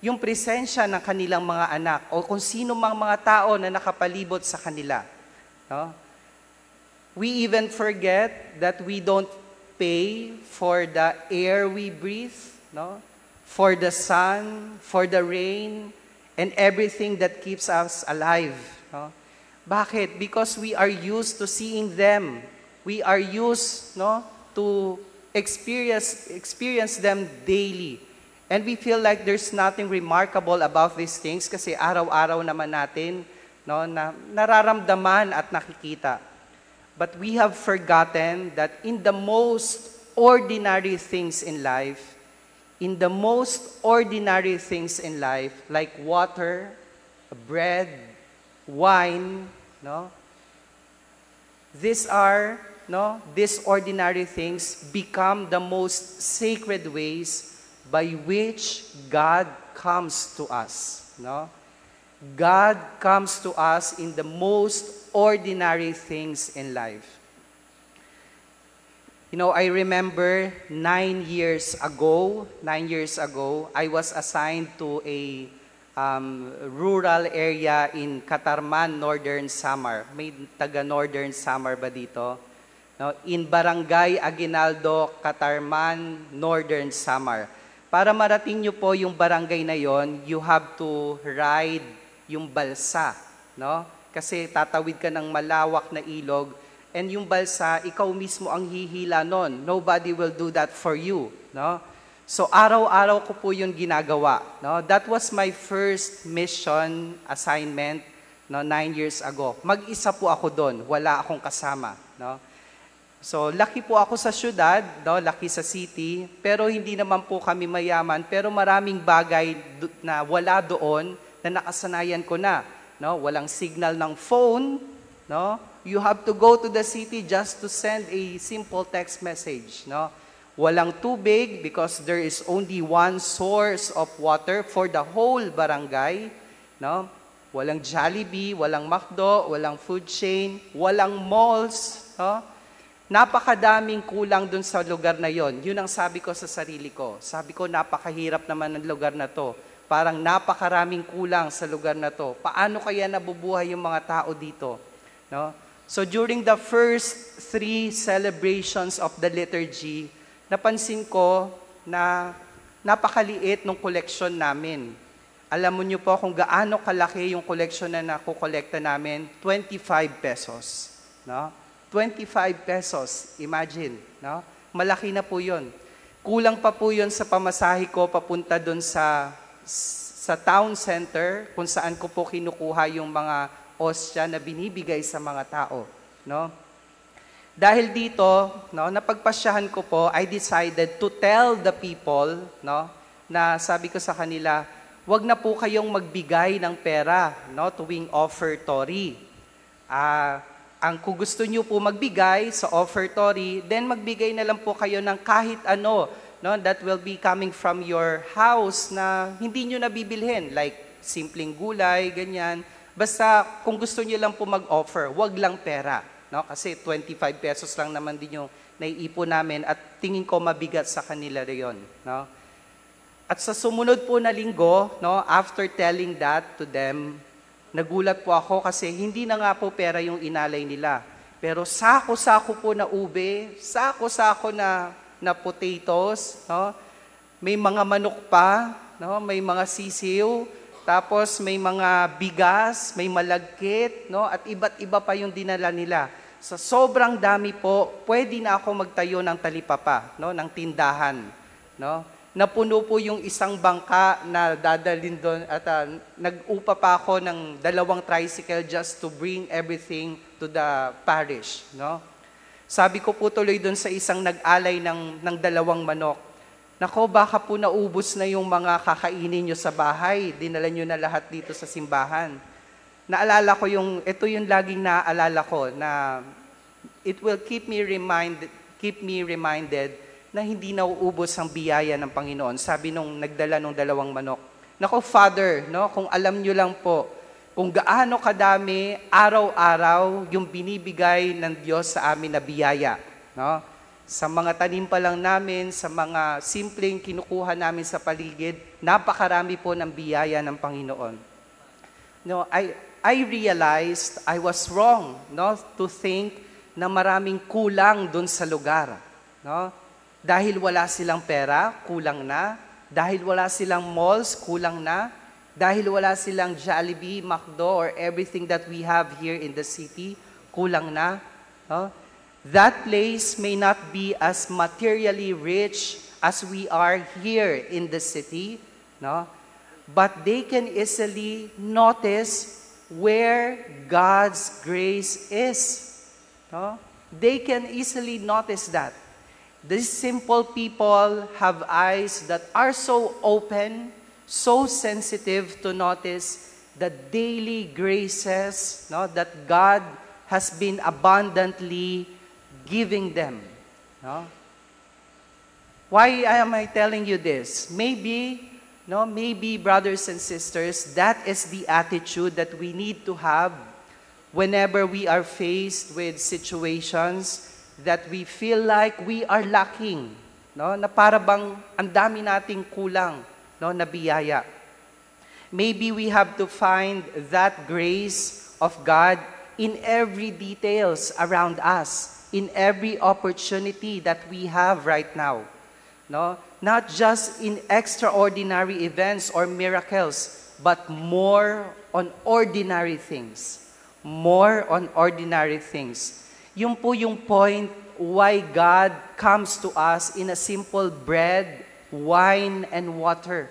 yung presensya ng kanilang mga anak o kung sino mang mga tao na nakapalibot sa kanila. We even forget that we don't pay for the air we breathe, for the sun, for the rain, and everything that keeps us alive. Bakit? Because we are used to seeing them. We are used to experience them daily. And we feel like there's nothing remarkable about these things kasi araw-araw naman natin na nararamdaman at nakikita. But we have forgotten that in the most ordinary things in life, like water, bread, wine, these ordinary things become the most sacred ways by which God comes to us. God comes to us in the most ordinary things in life. You know, I remember 9 years ago, I was assigned to a rural area in Catarman, Northern Samar. May taga Northern Samar ba dito? No, in Barangay Aguinaldo, Catarman, Northern Samar. Para marating nyo po yung barangay na yon, you have to ride yung balsa. No? Kasi tatawid ka ng malawak na ilog, and yung balsa, ikaw mismo ang hihila nun. Nobody will do that for you. No? So araw-araw ko po yun ginagawa. No? That was my first mission assignment, no, 9 years ago. Mag-isa po ako doon. Wala akong kasama. No? So laki po ako sa syudad, no? Laki sa city, pero hindi naman po kami mayaman. Pero maraming bagay na wala doon na nakasanayan ko na. No? Walang signal ng phone. No? You have to go to the city just to send a simple text message. No? Walang tubig because there is only one source of water for the whole barangay. No? Walang Jollibee, walang McDo, walang food chain, walang malls. No? Napakadaming kulang dun sa lugar na yon. Yun ang sabi ko sa sarili ko. Sabi ko, napakahirap naman ng lugar na to. Parang napakaraming kulang sa lugar na to. Paano kaya nabubuhay yung mga tao dito? No? So during the first 3 celebrations of the liturgy, napansin ko na napakaliit ng collection namin. Alam mo niyo po kung gaano kalaki yung collection na nakukolekta namin? 25 pesos. No? 25 pesos, imagine. No? Malaki na po yun. Kulang pa po yun sa pamasahe ko papunta doon sa town center kung saan ko po kinukuha yung mga osya na binibigay sa mga tao. No? Dahil dito, no, napagpasyahan ko po, I decided to tell the people, no, na sabi ko sa kanila, wag na po kayong magbigay ng pera, no, tuwing offertory. Ang kung gusto nyo po magbigay sa offertory, then magbigay na lang po kayo ng kahit ano, no, that will be coming from your house na hindi nyo nabibilhin, like simpleng gulay, ganyan. Basta kung gusto nyo lang po mag-offer, wag lang pera. No? Kasi 25 pesos lang naman din yung naiipon namin at tingin ko mabigat sa kanila yon. No? At sa sumunod po na linggo, no, after telling that to them, nagulat po ako kasi hindi na nga po pera yung inalay nila. Pero sako-sako po na ube, sako-sako na potatoes, no? May mga manok pa, no? May mga sisiw, tapos may mga bigas, may malagkit, no? At iba't iba pa yung dinala nila. Sa sobrang dami po, pwede na ako magtayo ng talipapa, no? Ng tindahan, no? Napuno po yung isang bangka na dadalhin doon at nag-upa pa ako ng 2 tricycle just to bring everything to the parish, no? Sabi ko po tuloy doon sa isang nag-alay ng 2 manok, nako, baka po naubos na yung mga kakainin nyo sa bahay. Dinala nyo na lahat dito sa simbahan. Naalala ko ito yung laging naaalala ko na it will keep me reminded na hindi nauubos ang biyaya ng Panginoon. Sabi nung nagdala ng 2 manok, nako, Father, no, kung alam nyo lang po, kung gaano kadami araw-araw yung binibigay ng Diyos sa amin na biyaya, no? Sa mga tanim pa lang namin, sa mga simpleng kinukuha namin sa paligid, napakarami po ng biyaya ng Panginoon. No, I realized I was wrong, no, to think na maraming kulang dun sa lugar, no? Dahil wala silang pera, kulang na. Dahil wala silang malls, kulang na. Dahil wala silang Jollibee, McDo, or everything that we have here in the city, kulang na. No? That place may not be as materially rich as we are here in the city, no? But they can easily notice where God's grace is. No? They can easily notice that. These simple people have eyes that are so open, so sensitive to notice the daily graces, no, that God has been abundantly giving them. No? Why am I telling you this? Maybe, brothers and sisters, that is the attitude that we need to have whenever we are faced with situations that we feel like we are lacking, no? Na para bang ang dami nating kulang, no, na biyaya. Maybe we have to find that grace of God in every details around us, in every opportunity that we have right now. No? Not just in extraordinary events or miracles, but more on ordinary things. More on ordinary things. Yun po yung point why God comes to us in a simple bread, wine, and water.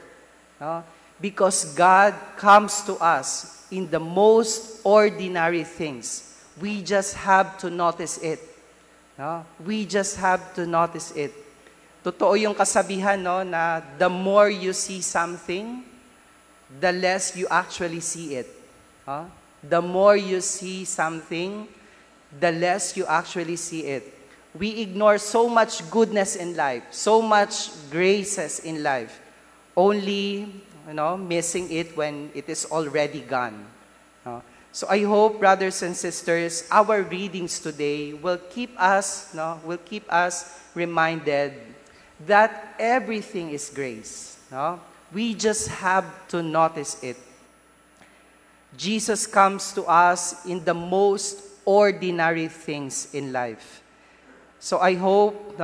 No? Because God comes to us in the most ordinary things. We just have to notice it. No? We just have to notice it. Totoo yung kasabihan, no, na the more you see something, the less you actually see it. No? The more you see something, the less you actually see it. We ignore so much goodness in life, so much graces in life, only, missing it when it is already gone. So I hope, brothers and sisters, our readings today will keep us reminded that everything is grace. We just have to notice it. Jesus comes to us in the most ordinary things in life. So I hope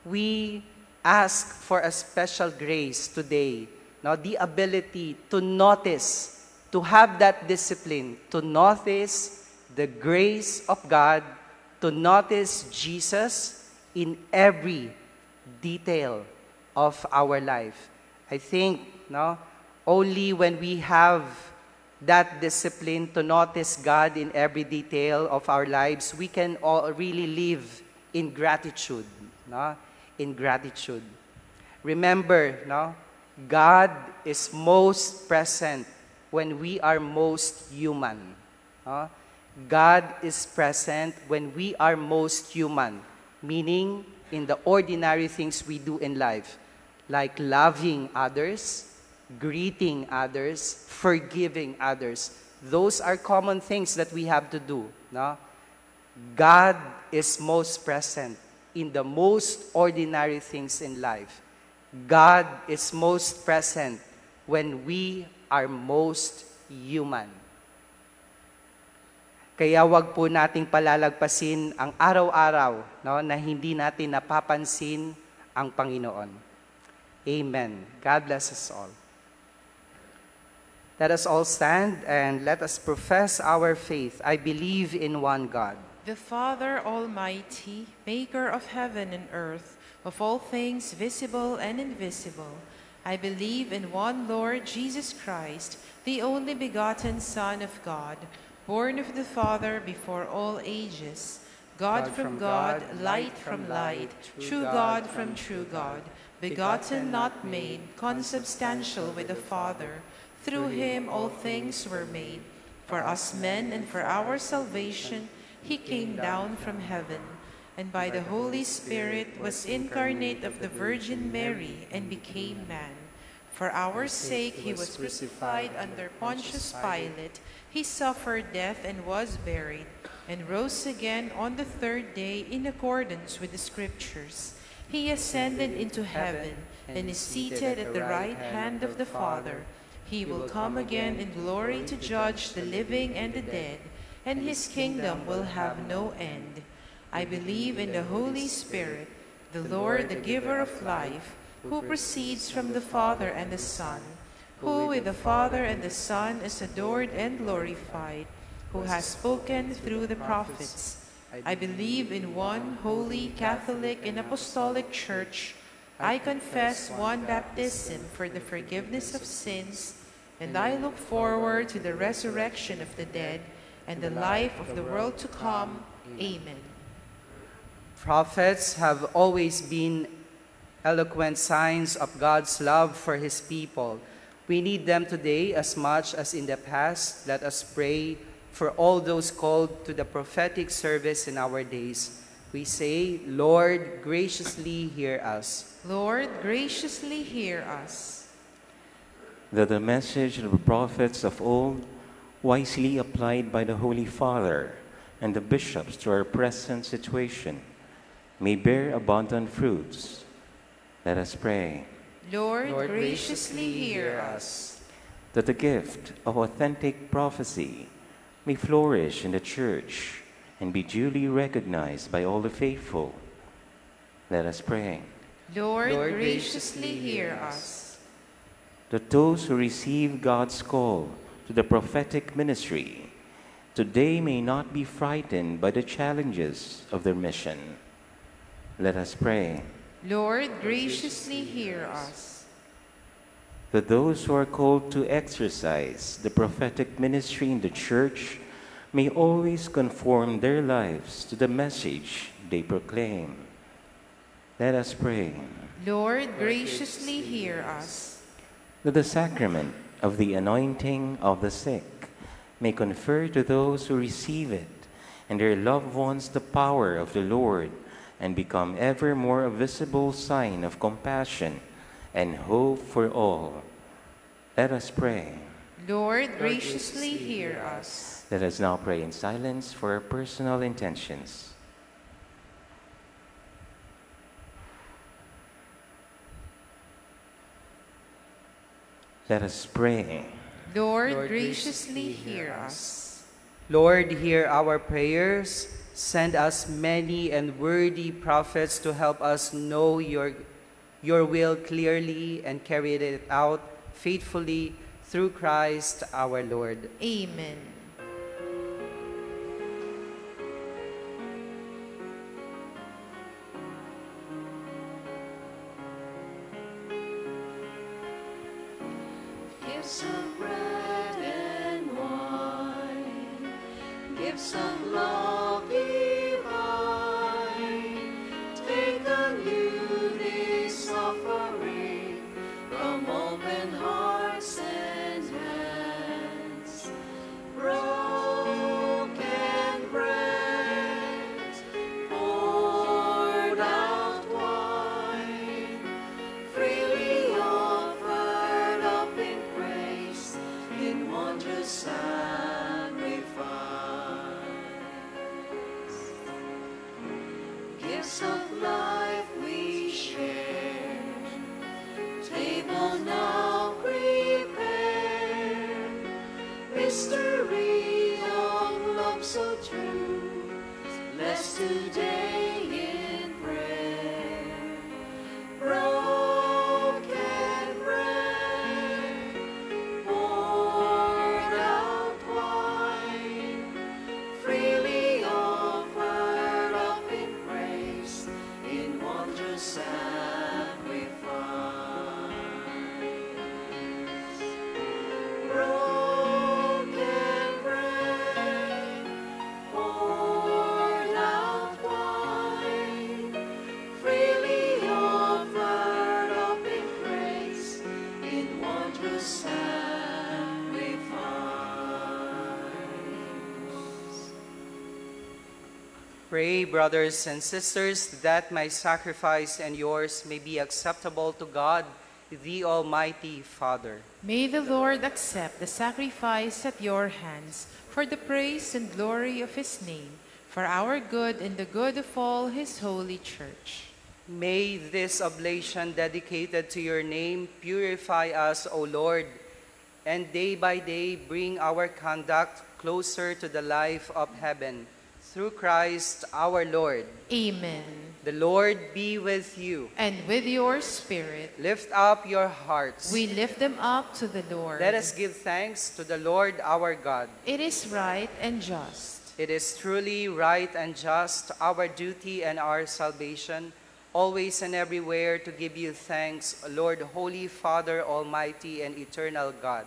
we ask for a special grace today, the ability to notice, to have that discipline, to notice the grace of God, to notice Jesus in every detail of our life. I think only when we have that discipline to notice God in every detail of our lives, we can all really live in gratitude. In gratitude. Remember, God is most present when we are most human. God is present when we are most human, meaning in the ordinary things we do in life, like loving others, greeting others, forgiving others. Those are common things that we have to do. God is most present in the most ordinary things in life. God is most present when we are most human. Kaya wag po nating palalagpasin ang araw-araw na hindi natin napapansin ang Panginoon. Amen. God bless us all. Let us all stand and let us profess our faith. I believe in one God, the Father Almighty, maker of heaven and earth, of all things visible and invisible. I believe in one Lord Jesus Christ, the only begotten Son of God, born of the Father before all ages, God from God, light from light, true God from true God, begotten, not made, consubstantial with the Father. Through him all things were made. For us men and for our salvation, he came down from heaven, and by the Holy Spirit was incarnate of the Virgin Mary and became man. For our sake he was crucified under Pontius Pilate. He suffered death and was buried, and rose again on the third day in accordance with the Scriptures. He ascended into heaven and is seated at the right hand of the Father. He will come again in glory to judge the living and the dead, and his kingdom will have no end. I believe in the Holy Spirit, the Lord, the giver of life, who proceeds from the Father and the Son, who with the Father and the Son is adored and glorified, who has spoken through the prophets. I believe in one holy, Catholic, and Apostolic Church. I confess one baptism for the forgiveness of sins, and I look forward to the resurrection of the dead and the life of the world to come. Amen. Prophets have always been eloquent signs of God's love for his people. We need them today as much as in the past. Let us pray for all those called to the prophetic service in our days. We say, Lord, graciously hear us. Lord, graciously hear us. That the message of the prophets of old, wisely applied by the Holy Father, and the bishops to our present situation may bear abundant fruits. Let us pray. Lord, graciously hear us. That the gift of authentic prophecy may flourish in the Church and be duly recognized by all the faithful. Let us pray. Lord, graciously hear us. That those who receive God's call to the prophetic ministry today may not be frightened by the challenges of their mission. Let us pray. Lord, graciously hear us. That those who are called to exercise the prophetic ministry in the Church may always conform their lives to the message they proclaim. Let us pray. Lord, graciously hear us. That the sacrament of the anointing of the sick may confer to those who receive it and their loved ones the power of the Lord, and become ever more a visible sign of compassion and hope for all. Let us pray. Lord, graciously hear us. Let us now pray in silence for our personal intentions. Let us pray. Lord, graciously hear us. Lord, hear our prayers. Send us many and worthy prophets to help us know your will clearly and carry it out faithfully through Christ our Lord. Amen. Gifts of bread and wine, gifts of love divine, take anew this offering from open hearts and hands. Broken bread, poured out wine, freely offered up in praise, in wondrous sacrifice. Gifts of life we share, table now prepared, mystery of love so true, blessed today in prayer. Broken bread, poured out wine, freely offered up in praise, in wondrous sacrifice. Broken bread, poured out wine, freely offered up in praise, in wondrous sacrifice. Pray, brothers and sisters, that my sacrifice and yours may be acceptable to God, the Almighty Father. May the Lord accept the sacrifice at your hands for the praise and glory of his name, for our good and the good of all his holy church. May this oblation dedicated to your name purify us, O Lord, and day by day bring our conduct closer to the life of heaven. Through Christ our Lord. Amen. The Lord be with you. And with your spirit, Lift up your hearts. we lift them up to the Lord. Let us give thanks to the Lord our God. It is right and just. It is truly right and just, our duty and our salvation, always and everywhere to give you thanks, Lord, Holy Father, Almighty and eternal God.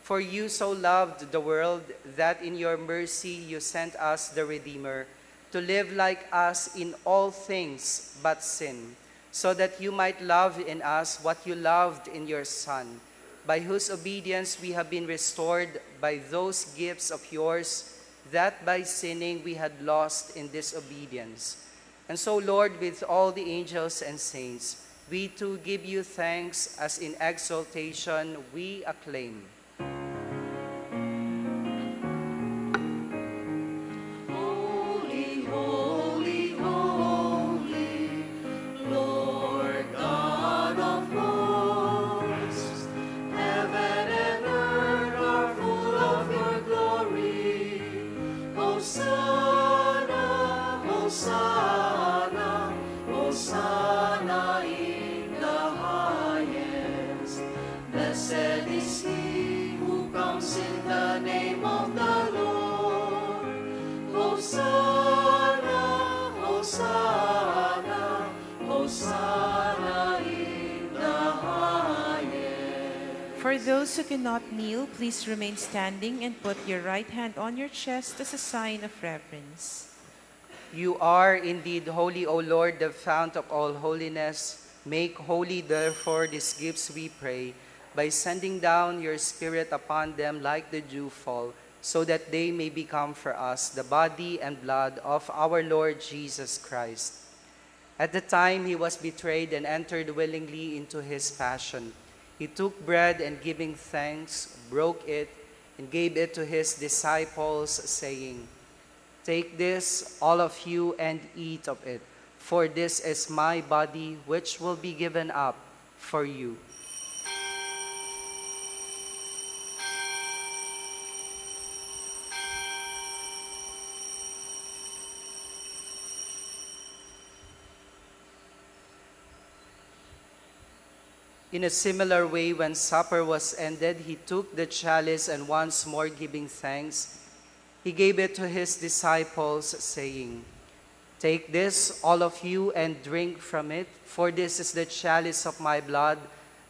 For you so loved the world that in your mercy you sent us the Redeemer, to live like us in all things but sin, so that you might love in us what you loved in your Son, by whose obedience we have been restored by those gifts of yours that by sinning we had lost in disobedience. And so, Lord, with all the angels and saints, we too give you thanks as in exaltation we acclaim. Holy, Hosanna, Hosanna in the highest. Blessed is he who comes in the name of the Lord. Hosanna, Hosanna, Hosanna in the highest. For those who cannot kneel, please remain standing and put your right hand on your chest as a sign of reverence. You are indeed holy, O Lord, the fount of all holiness. Make holy, therefore, these gifts, we pray, by sending down your Spirit upon them like the dewfall, so that they may become for us the body and blood of our Lord Jesus Christ. At the time he was betrayed and entered willingly into his passion, he took bread and giving thanks, broke it, and gave it to his disciples, saying, "Take this, all of you, and eat of it, for this is my body, which will be given up for you." In a similar way, when supper was ended, he took the chalice and once more giving thanks, he gave it to his disciples, saying, "Take this, all of you, and drink from it, for this is the chalice of my blood,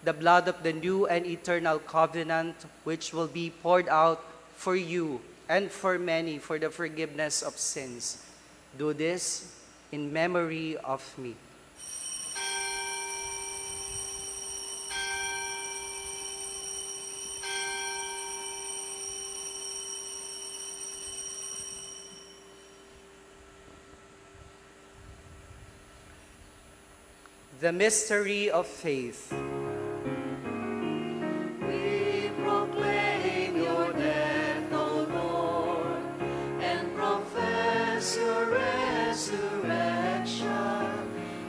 the blood of the new and eternal covenant, which will be poured out for you and for many for the forgiveness of sins. Do this in memory of me." The mystery of faith. We proclaim your death, O Lord, and profess your resurrection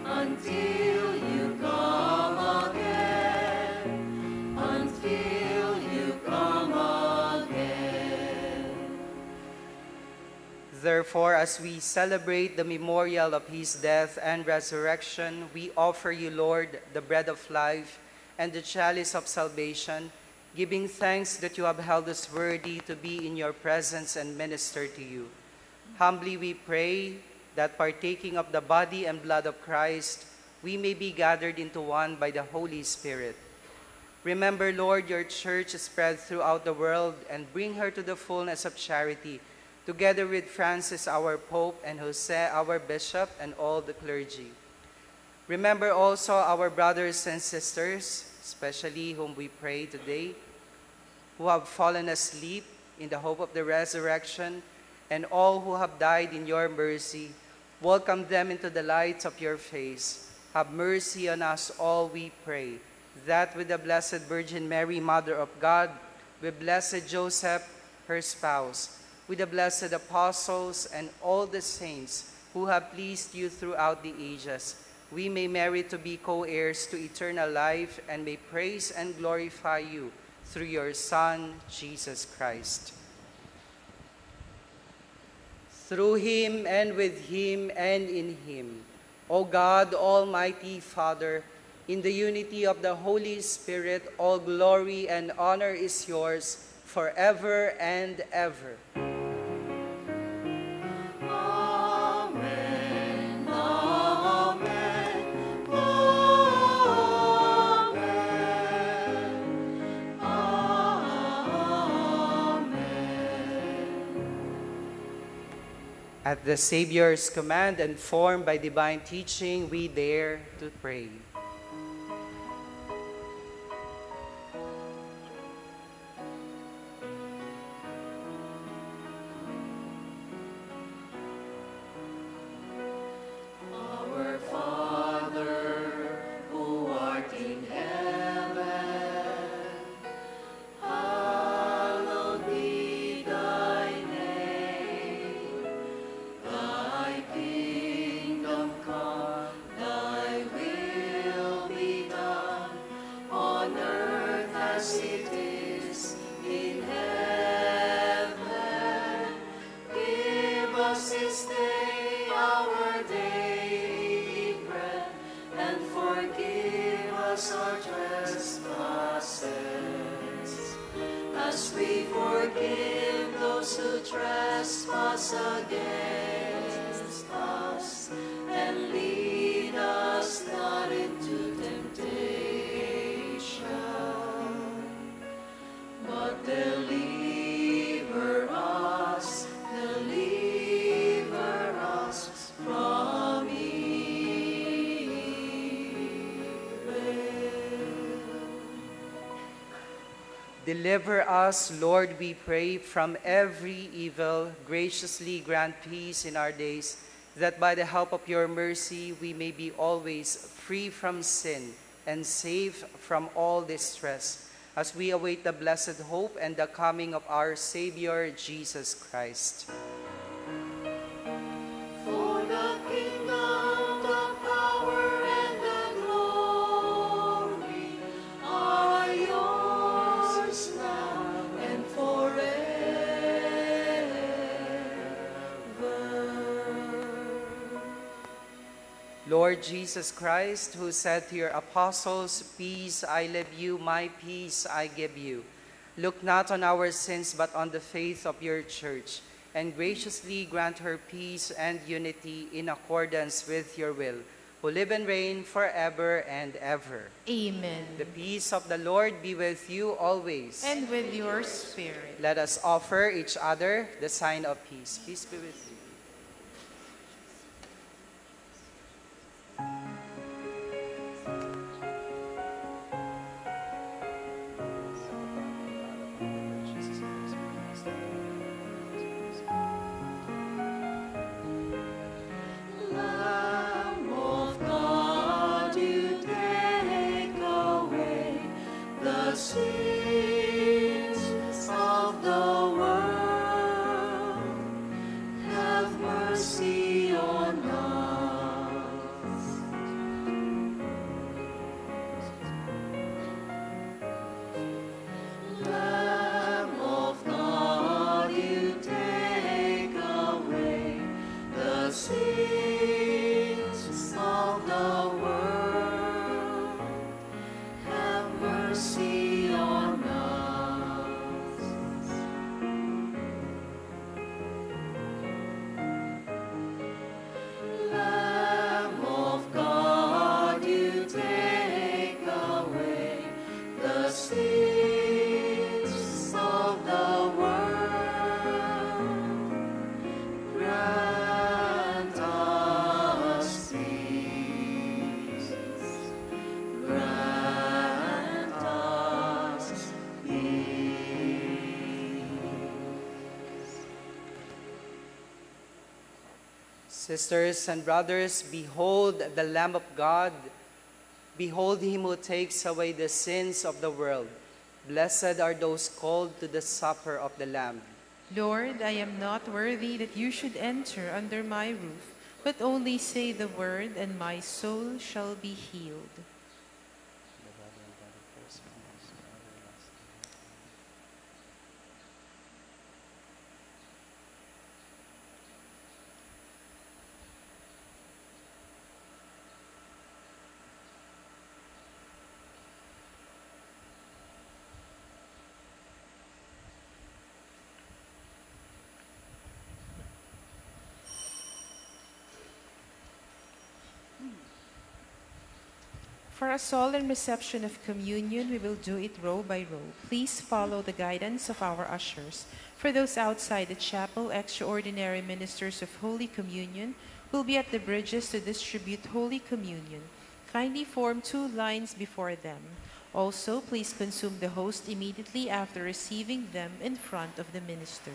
until you come again, until you come again. Therefore, as we celebrate the memorial of his death and resurrection, we offer you, Lord, the bread of life and the chalice of salvation, giving thanks that you have held us worthy to be in your presence and minister to you. Humbly we pray that partaking of the body and blood of Christ, we may be gathered into one by the Holy Spirit. Remember, Lord, your church spread throughout the world and bring her to the fullness of charity, together with Francis, our Pope, and Jose, our Bishop, and all the clergy. Remember also our brothers and sisters, especially whom we pray today, who have fallen asleep in the hope of the resurrection, and all who have died in your mercy. Welcome them into the light of your face. Have mercy on us all, we pray, that with the Blessed Virgin Mary, Mother of God, with Blessed Joseph, her spouse, with the blessed apostles and all the saints who have pleased you throughout the ages, we may merit to be co-heirs to eternal life and may praise and glorify you through your Son, Jesus Christ. Through him and with him and in him, O God, Almighty Father, in the unity of the Holy Spirit, all glory and honor is yours forever and ever. Amen, amen, amen, amen. At the Savior's command and formed by divine teaching, we dare to pray. Our Father, who art in heaven, hallowed be thy name. Thy kingdom come, thy will be done, on earth as it is in heaven. Give us this day our daily bread, and forgive us our trespasses, as we forgive those who trespass against us. And lead us not into temptation, but deliver us from evil. Deliver us, Lord, we pray, from every evil. Graciously grant peace in our days, that by the help of your mercy we may be always free from sin and safe from all distress, as we await the blessed hope and the coming of our Savior, Jesus Christ. For the kingdom, the power, and the glory are yours now and forever. Lord Jesus Christ, who said to your apostles, "Peace I leave you, my peace I give you," look not on our sins but on the faith of your church, and graciously grant her peace and unity in accordance with your will, who live and reign forever and ever. Amen. The peace of the Lord be with you always. And with your spirit. Let us offer each other the sign of peace. Peace be with you. Lamb of God, you take away the sins of the world. Have mercy on us. Lamb of God, you take away the sins of the world. Have mercy on us. Lamb of God, you take away the sins of the world. Grant us peace. Grant us peace. Sisters and brothers, behold the Lamb of God. Behold him who takes away the sins of the world. Blessed are those called to the supper of the Lamb. Lord, I am not worthy that you should enter under my roof, but only say the word, and my soul shall be healed. For a solemn reception of communion, we will do it row by row. Please follow the guidance of our ushers. For those outside the chapel, extraordinary ministers of Holy Communion will be at the bridges to distribute Holy Communion. Kindly form 2 lines before them. Also, please consume the host immediately after receiving them in front of the minister.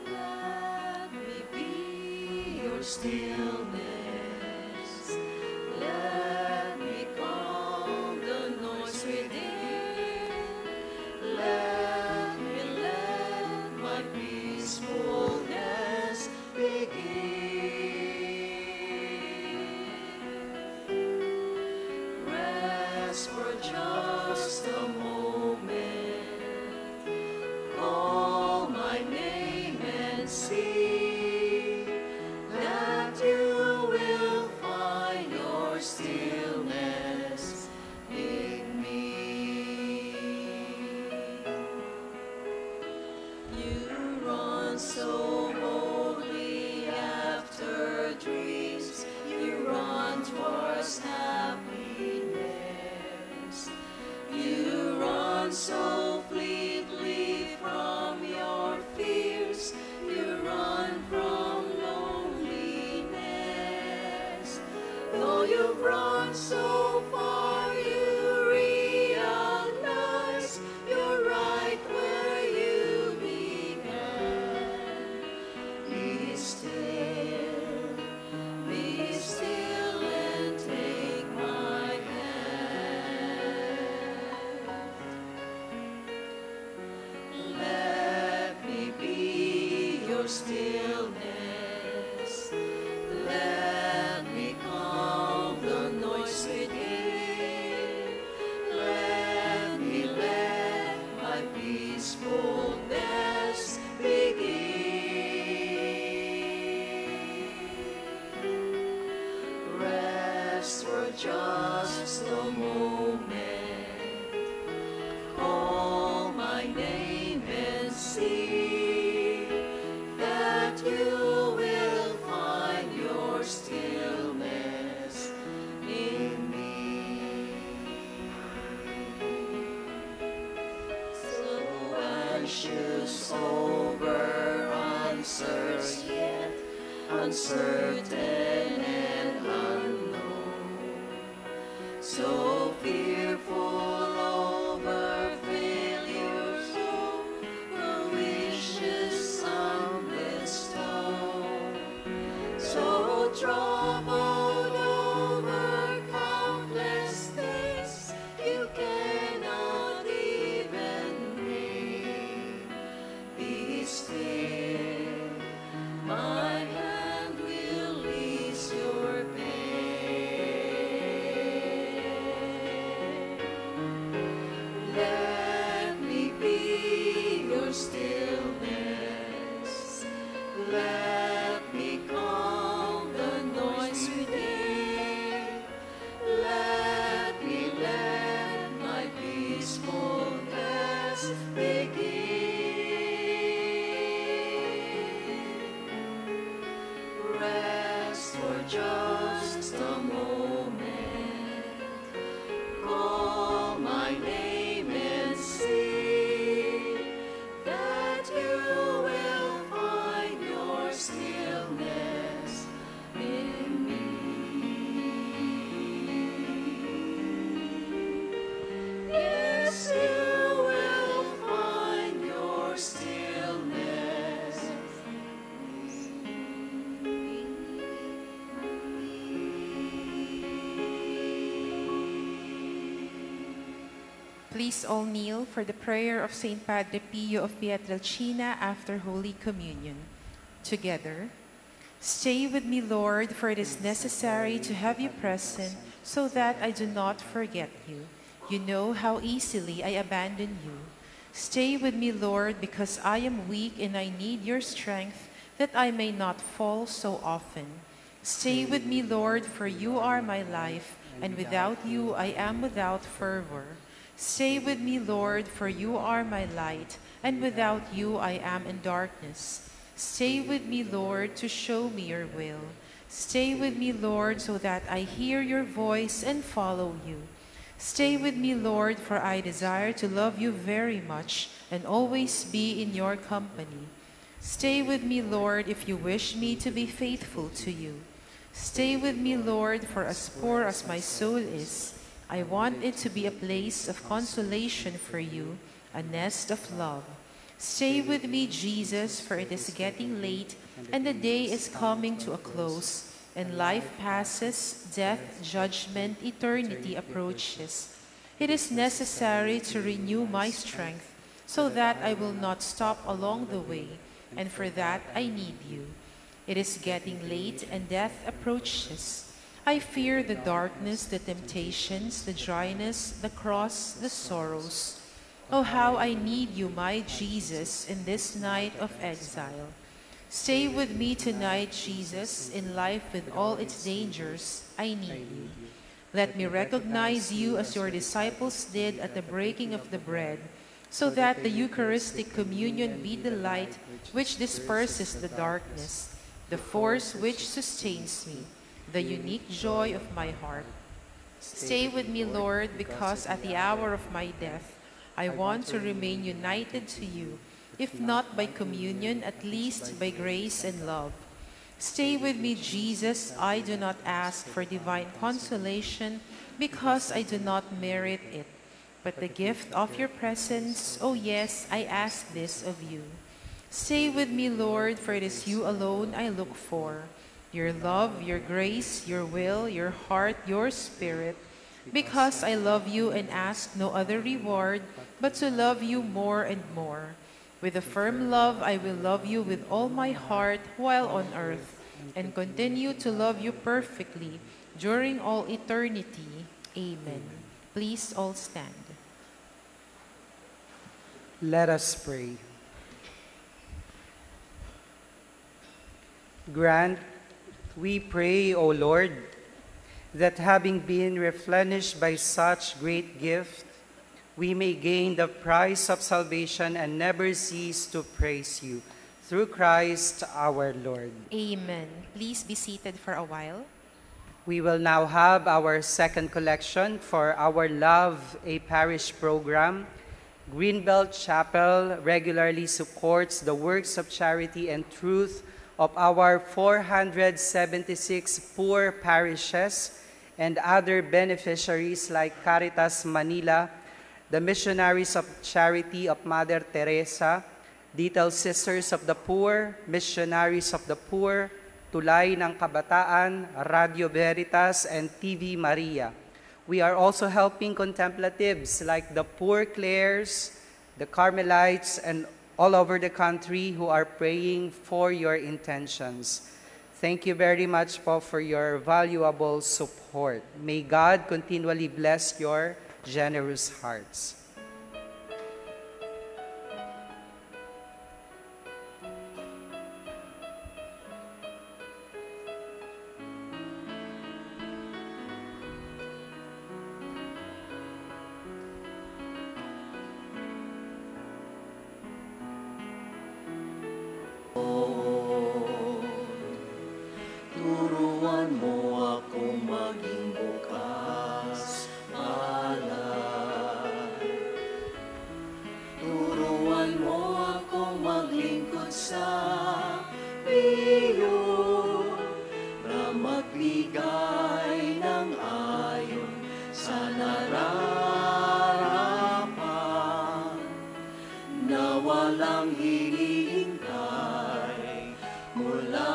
Let me be your stillness. Let me calm the noise within. Let me let my peacefulness begin. Though you've run so far, you realize you're right where you began. Be still and take my hand. Let me be your stillness. Let me calm the noise within. Let me let my peacefulness begin. Rest for just a moment. Call my name and see that you will find your stillness in me. So anxious over answers, yet uncertain and unknown. So fearful over failures, the wishes unbestowed. So troubled over countless things you cannot even name. Be still, my hand will ease your pain. Let me be your stillness. Let me calm the noise within. Let me let my peacefulness begin. Rest for just a moment. Call my name and see that you will find your stillness in me. Yes, you will find your stillness Please all kneel for the prayer of Saint Padre Pio of Pietrelcina after Holy Communion. Together, stay with me, Lord, for it is necessary to have you present so that I do not forget you. You know how easily I abandon you. Stay with me, Lord, because I am weak and I need your strength that I may not fall so often. Stay with me, Lord, for you are my life, and without you I am without fervor. Stay with me, Lord, for you are my light, and without you I am in darkness. Stay with me, Lord, to show me your will. Stay with me, Lord, so that I hear your voice and follow you. Stay with me, Lord, for I desire to love you very much and always be in your company. Stay with me, Lord, if you wish me to be faithful to you. Stay with me, Lord, for as poor as my soul is, I want it to be a place of consolation for you, a nest of love. Stay with me, Jesus, for it is getting late and the day is coming to a close, and life passes, death, judgment, eternity approaches. It is necessary to renew my strength so that I will not stop along the way, and for that I need you. It is getting late and death approaches. I fear the darkness, the temptations, the dryness, the cross, the sorrows. Oh, how I need you, my Jesus, in this night of exile. Stay with me tonight, Jesus, in life with all its dangers. I need you. Let me recognize you as your disciples did at the breaking of the bread, so that the Eucharistic communion be the light which disperses the darkness, the force which sustains me, the unique joy of my heart. Stay with me, Lord, because at the hour of my death, I want to remain united to you, if not by communion, at least by grace and love. Stay with me, Jesus. I do not ask for divine consolation because I do not merit it, but the gift of your presence. Oh yes, I ask this of you. Stay with me, Lord, for it is you alone I look for. Your love, your grace, your will, your heart, your spirit, because I love you and ask no other reward but to love you more and more. With a firm love, I will love you with all my heart while on earth, and continue to love you perfectly during all eternity. Amen. Please all stand. Let us pray. Grant, we pray, O Lord, that having been replenished by such great gift, we may gain the prize of salvation and never cease to praise you. Through Christ our Lord. Amen. Please be seated for a while. We will now have our second collection for our Love a Parish program. Greenbelt Chapel regularly supports the works of charity and truth of our 476 poor parishes and other beneficiaries like Caritas Manila, the Missionaries of Charity of Mother Teresa, Little Sisters of the Poor, Missionaries of the Poor, Tulay ng Kabataan, Radio Veritas, and TV Maria. We are also helping contemplatives like the Poor Clares, the Carmelites, and all over the country who are praying for your intentions. Thank you very much po for your valuable support. May God continually bless your generous hearts. Turuan mo ako maging bukas palad. Turuan mo ako maglingkod sa iyo, na magbigay ng ayon sa nararapat, na walang hinihintay mula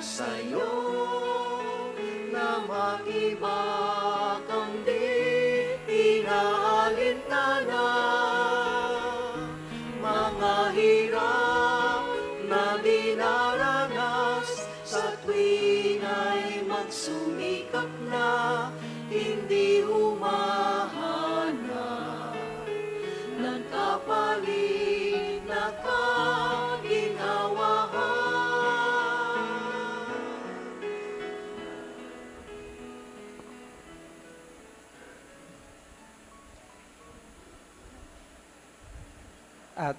sa'yo, na makibak ang di inaalintana, mga hirap na dinaranas sa tuwing ay magsumikap na, hindi humahanap ng kapalit na kaginhawahan.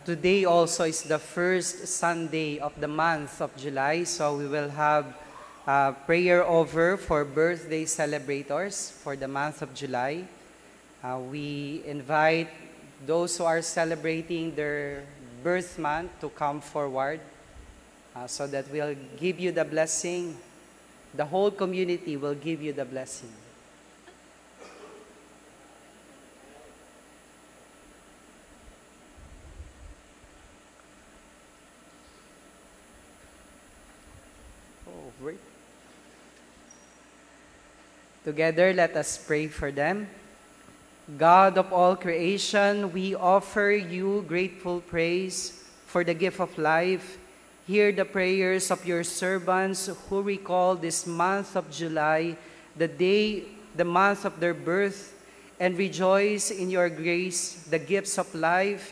Today also is the first Sunday of the month of July, so we will have prayer over for birthday celebrators for the month of July. We invite those who are celebrating their birth month to come forward so that we'll give you the blessing. The whole community will give you the blessing. Great. Together, let us pray for them. God of all creation, we offer you grateful praise for the gift of life. Hear the prayers of your servants who recall this month of July, the month of their birth, and rejoice in your grace, the gifts of life,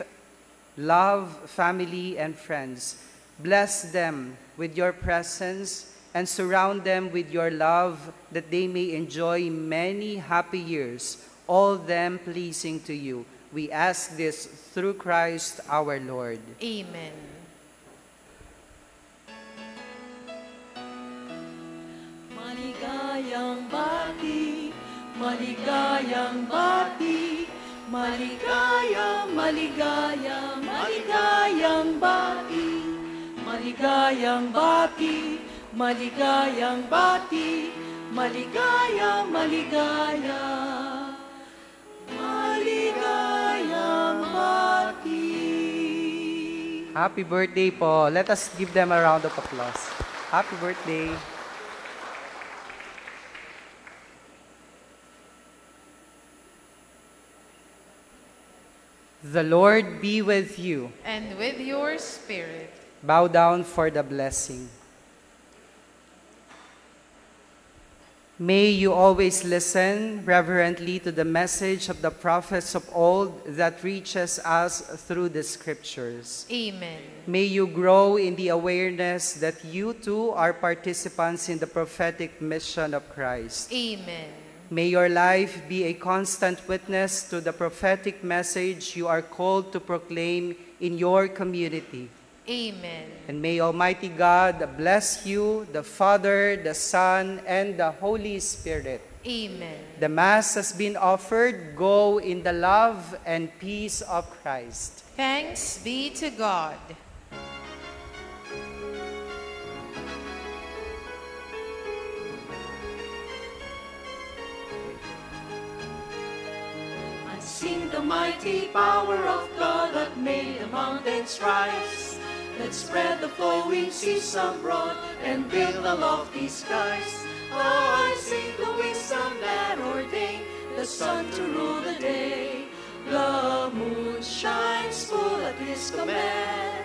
love, family, and friends. Bless them with your presence and surround them with your love, that they may enjoy many happy years, all them pleasing to you. We ask this through Christ our Lord. Amen. Maligayang bati, maligayang bati, maligayang, maligayang, maligayang bati, Maligayang bati, maligayang bati, maligaya, maligaya, maligayang bati. Happy birthday po. Let us give them a round of applause. Happy birthday. The Lord be with you. And with your spirit. Bow down for the blessing. May you always listen reverently to the message of the prophets of old that reaches us through the scriptures. Amen. May you grow in the awareness that you too are participants in the prophetic mission of Christ. Amen. May your life be a constant witness to the prophetic message you are called to proclaim in your community. Amen. And may Almighty God bless you, the Father, the Son, and the Holy Spirit. Amen. The Mass has been offered. Go in the love and peace of Christ. Thanks be to God. Sing the mighty power of God that made the mountains rise. Let's spread the flowing seas abroad and build the lofty skies. I sing the wisdom that ordained the sun to rule the day. The moon shines full at his command,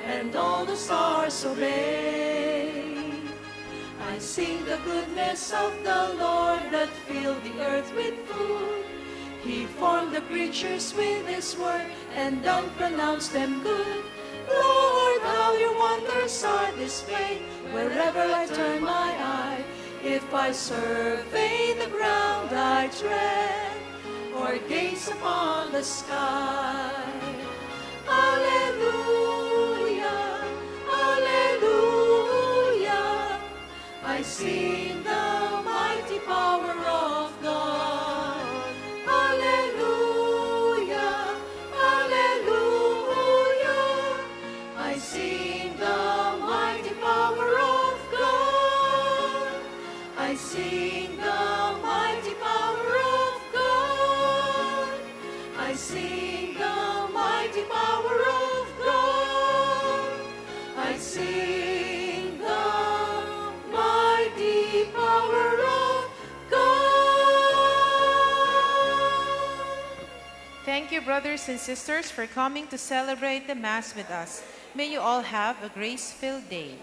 and all the stars obey. I sing the goodness of the Lord that filled the earth with food. He formed the creatures with his word and then pronounced them good. Lord, how your wonders are displayed wherever I turn my eye. If I survey the ground I tread or gaze upon the sky. Alleluia, alleluia. I sing the mighty power of God. Alleluia, alleluia. I sing the mighty power of God. I sing the mighty power of God. I sing the mighty power of God. I sing the mighty power of Thank you, brothers and sisters, for coming to celebrate the Mass with us. May you all have a grace-filled day.